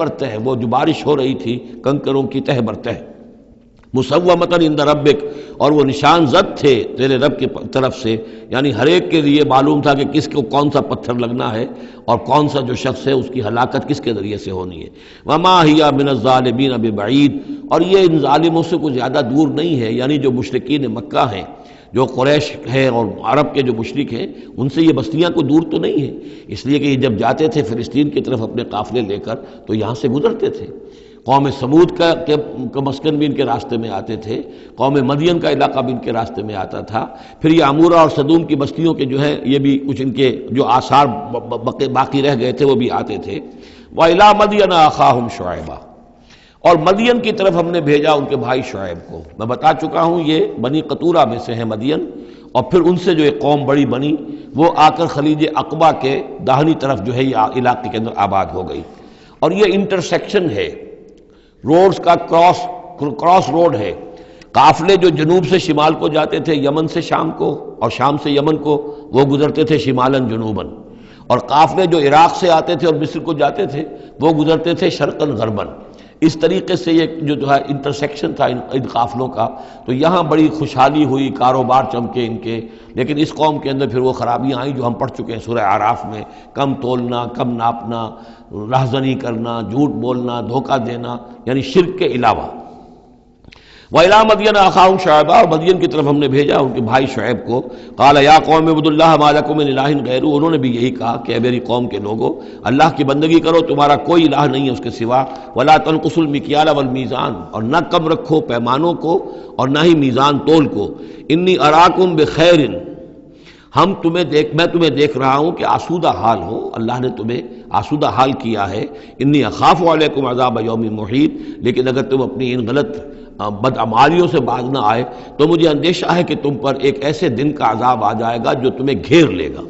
تہ وہ جو بارش ہو رہی تھی کنکروں کی تہ بر تہ، مسومۃ عند ربک، اور وہ نشان زد تھے تیرے رب کی طرف سے، یعنی ہر ایک کے لیے معلوم تھا کہ کس کو کون سا پتھر لگنا ہے اور کون سا جو شخص ہے اس کی ہلاکت کس کے ذریعے سے ہونی ہے۔ وما ہی من الظالمین ببعید، اور یہ ان ظالموں سے کوئی زیادہ دور نہیں ہے، یعنی جو مشرکین مکہ ہیں، جو قریش ہیں اور عرب کے جو مشرک ہیں، ان سے یہ بستیاں کوئی دور تو نہیں ہیں، اس لیے کہ یہ جب جاتے تھے فلسطین کی طرف اپنے قافلے لے کر تو یہاں سے گزرتے تھے۔ قوم سمود کا مسکن بھی ان کے راستے میں آتے تھے، قوم مدین کا علاقہ بھی ان کے راستے میں آتا تھا، پھر یہ عمورہ اور صدوم کی بستیوں کے جو ہے یہ بھی کچھ ان کے جو آثار باقی رہ گئے تھے وہ بھی آتے تھے۔ وَإِلَىٰ مَدْيَنَ أَخَاهُمْ شُعَيْبًا، اور مدین کی طرف ہم نے بھیجا ان کے بھائی شعیب کو۔ میں بتا چکا ہوں یہ بنی قطورہ میں سے ہیں مدین، اور پھر ان سے جو ایک قوم بڑی بنی وہ آ کر خلیج عقبہ کے داہنی طرف جو ہے یہ علاقے کے اندر آباد ہو گئی، اور یہ انٹرسیکشن ہے، روڈز کا کراس روڈ ہے۔ قافلے جو جنوب سے شمال کو جاتے تھے یمن سے شام کو، اور شام سے یمن کو، وہ گزرتے تھے شمالاً جنوباً، اور قافلے جو عراق سے آتے تھے اور مصر کو جاتے تھے وہ گزرتے تھے شرقاً غرباً۔ اس طریقے سے یہ جو ہے انٹرسیکشن تھا ان قافلوں کا، تو یہاں بڑی خوشحالی ہوئی، کاروبار چمکے ان کے، لیکن اس قوم کے اندر پھر وہ خرابیاں آئیں جو ہم پڑھ چکے ہیں سورہ اعراف میں، کم تولنا، کم ناپنا، رہزنی کرنا، جھوٹ بولنا، دھوکہ دینا، یعنی شرک کے علاوہ۔ وَإِلَىٰ مَدْيَنَ أَخَاهُمْ شُعَيْبًا، اور مدین کی طرف ہم نے بھیجا ان کے بھائی شعیب کو۔ قَالَ يَا قَوْمِ اعْبُدُوا اللَّهَ مَا لَكُم مِّنْ إِلَٰهٍ غَيْرُهُ، انہوں نے بھی یہی کہا کہ اے میری قوم کے لوگو، اللہ کی بندگی کرو، تمہارا کوئی الہ نہیں ہے اس کے سوا۔ وَلَا تَنقُصُوا الْمِكْيَالَ وَالْمِيزَانَ، اور نہ کم رکھو پیمانوں کو اور نہ ہی میزان تول کو۔ إِنِّي أَرَاكُمْ بِخَيْرٍ، میں تمہیں دیکھ رہا ہوں کہ آسودہ حال ہو، اللہ نے تمہیں آسودہ حال کیا ہے۔ انی اخاف علیکم عذاب یوم محیط، لیکن اگر تم اپنی ان غلط بدعمالیوں سے باز نہ آئے تو مجھے اندیشہ ہے کہ تم پر ایک ایسے دن کا عذاب آ جائے گا جو تمہیں گھیر لے گا۔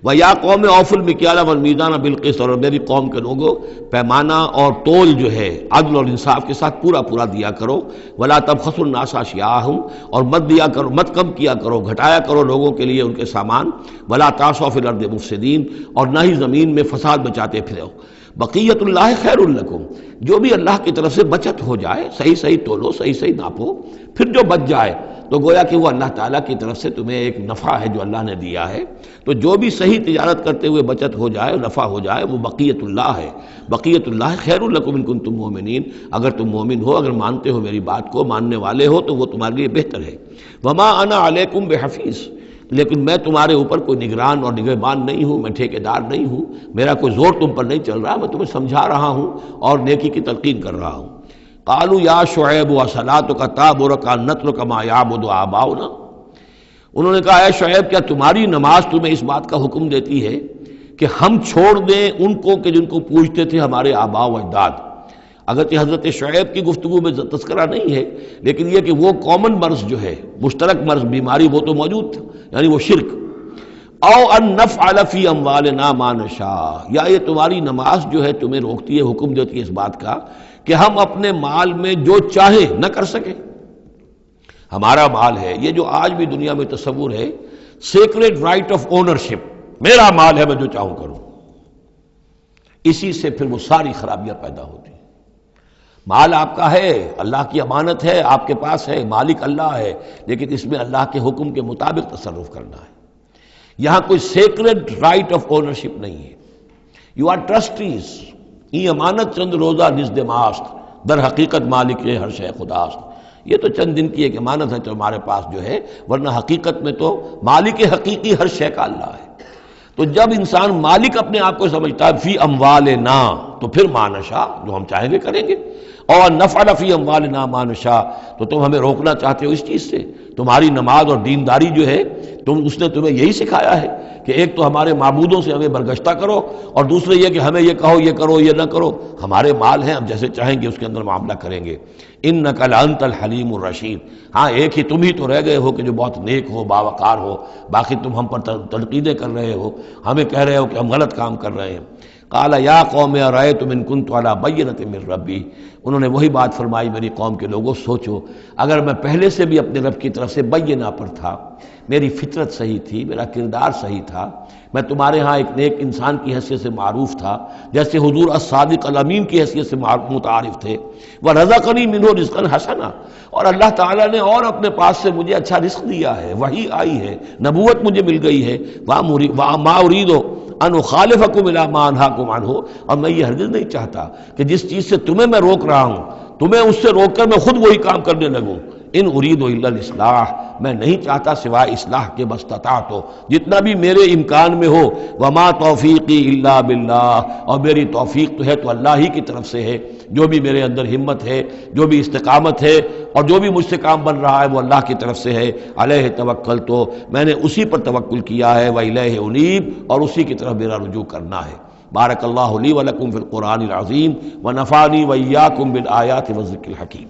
وَيَا قَوْمِ أَوْفُوا الْمِكْيَالَ وَالْمِيزَانَ بِالْقِسْطِ، اور میری قوم کے لوگوں پیمانہ اور تول جو ہے عدل اور انصاف کے ساتھ پورا دیا کرو۔ وَلَا تَبْخَسُوا النَّاسَ أَشْيَاءَهُمْ، اور مت کم کیا کرو، گھٹایا کرو لوگوں کے لیے ان کے سامان۔ وَلَا تَعْثَوْا فِي الْأَرْضِ مُفْسِدِينَ، اور نہ ہی زمین میں فساد بچاتے پھرو۔ بقیت اللہ خیر لکم، جو بھی اللہ کی طرف سے بچت ہو جائے، صحیح تولو، صحیح ناپو، پھر جو بچ جائے تو گویا کہ وہ اللہ تعالیٰ کی طرف سے تمہیں ایک نفع ہے جو اللہ نے دیا ہے، تو جو بھی صحیح تجارت کرتے ہوئے بچت ہو جائے، نفع ہو جائے، وہ بقیت اللہ ہے۔ بقیت اللہ خیر لکم ان کنتم مؤمنین، اگر تم مومن ہو، اگر مانتے ہو میری بات کو، ماننے والے ہو تو وہ تمہارے لیے بہتر ہے۔ وما انا علیکم بحفیظ، لیکن میں تمہارے اوپر کوئی نگران اور نگہبان نہیں ہوں، میں ٹھیکیدار نہیں ہوں، میرا کوئی زور تم پر نہیں چل رہا، میں تمہیں سمجھا رہا ہوں اور نیکی کی تلقین کر رہا ہوں۔ قالوا یا شعیب وصلاتک تأمرک ان نترک ما یعبد آباؤنا، انہوں نے کہا اے شعیب، کیا تمہاری نماز تمہیں اس بات کا حکم دیتی ہے کہ ہم چھوڑ دیں ان کو کہ جن کو پوجتے تھے ہمارے آباء و اجداد؟ اگرچہ حضرت شعیب کی گفتگو میں تذکرہ نہیں ہے، لیکن یہ کہ وہ کامن مرض جو ہے، مشترک مرض، بیماری، وہ تو موجود تھا، یعنی وہ شرک۔ او ان نفعل فی اموالنا ما نشاء، یا یہ تمہاری نماز جو ہے تمہیں روکتی ہے، حکم دیتی ہے اس بات کا کہ ہم اپنے مال میں جو چاہے نہ کر سکیں۔ ہمارا مال ہے، یہ جو آج بھی دنیا میں تصور ہے، سیکریڈ رائٹ آف اونرشپ، میرا مال ہے، میں جو چاہوں کروں، اسی سے پھر وہ ساری خرابیاں پیدا ہوتی ہیں۔ مال آپ کا ہے، اللہ کی امانت ہے، آپ کے پاس ہے، مالک اللہ ہے، لیکن اس میں اللہ کے حکم کے مطابق تصرف کرنا ہے۔ یہاں کوئی سیکریڈ رائٹ آف اونرشپ نہیں ہے۔ یو آر ٹرسٹیز، یہ امانت چند روزہ نزد ماست، در حقیقت مالک ہر شے خداست۔ یہ تو چند دن کی ایک امانت ہے تو ہمارے پاس جو ہے، ورنہ حقیقت میں تو مالک حقیقی ہر شے کا اللہ ہے۔ تو جب انسان مالک اپنے آپ کو سمجھتا ہے فی اموالنا، تو پھر ما نشاء، جو ہم چاہیں گے کریں گے۔ اور نفعل فی اموالنا ما نشاء، تو تم ہمیں روکنا چاہتے ہو اس چیز سے۔ تمہاری نماز اور دینداری جو ہے، اس نے تمہیں یہی سکھایا ہے کہ ایک تو ہمارے معبودوں سے ہمیں برگشتہ کرو، اور دوسرے یہ کہ ہمیں یہ کہو، یہ کرو، یہ نہ کرو۔ ہمارے مال ہیں، ہم جیسے چاہیں گے اس کے اندر معاملہ کریں گے۔ انک لانت الحلیم الرشید، ہاں ایک ہی تم ہی تو رہ گئے ہو کہ جو بہت نیک ہو، باوقار ہو، باقی تم ہم پر تنقیدیں کر رہے ہو، ہمیں کہہ رہے ہو کہ ہم غلط کام کر رہے ہیں۔ قال یا قوم ارأیتم ان کنت علی بینۃ من ربی، انہوں نے وہی بات فرمائی میری قوم کے لوگوں، سوچو اگر میں پہلے سے بھی اپنے رب کی طرف سے بینہ پر تھا، میری فطرت صحیح تھی، میرا کردار صحیح تھا، میں تمہارے ہاں ایک نیک انسان کی حیثیت سے معروف تھا، جیسے حضور الصادق الامین کی حیثیت سے متعارف تھے، وَرَزَقَنِي مِنْهُ رِزْقًا حَسَنًا، اور اللہ تعالیٰ نے اور اپنے پاس سے مجھے اچھا رزق دیا ہے، وحی آئی ہے، نبوت مجھے مل گئی ہے، وَمَا أُرِيدُ أَنْ أُخَالِفَكُمْ إِلَىٰ مَا أَنْهَاكُمْ عَنْهُ، اور میں یہ ہرگز نہیں چاہتا کہ جس چیز سے تمہیں میں روک رہا ہوں، تمہیں اس سے روک کر میں خود وہی کام کرنے لگوں۔ ان اريد الا الاصلاح، میں نہیں چاہتا سوائے اصلاح کے، مستطاعت ہو، جتنا بھی میرے امکان میں ہو، وما توفیقی الا باللہ، اور میری توفیق تو ہے تو اللہ ہی کی طرف سے ہے، جو بھی میرے اندر ہمت ہے، جو بھی استقامت ہے، اور جو بھی مجھ سے کام بن رہا ہے وہ اللہ کی طرف سے ہے۔ علیہ توکلت، تو میں نے اسی پر توکل کیا ہے، وإلیہ انیب، اور اسی کی طرف میرا رجوع کرنا ہے۔ بارک اللہ لی ولکم فی القرآن العظیم ونفعنی وإیاکم بالآیات والذکر الحکیم۔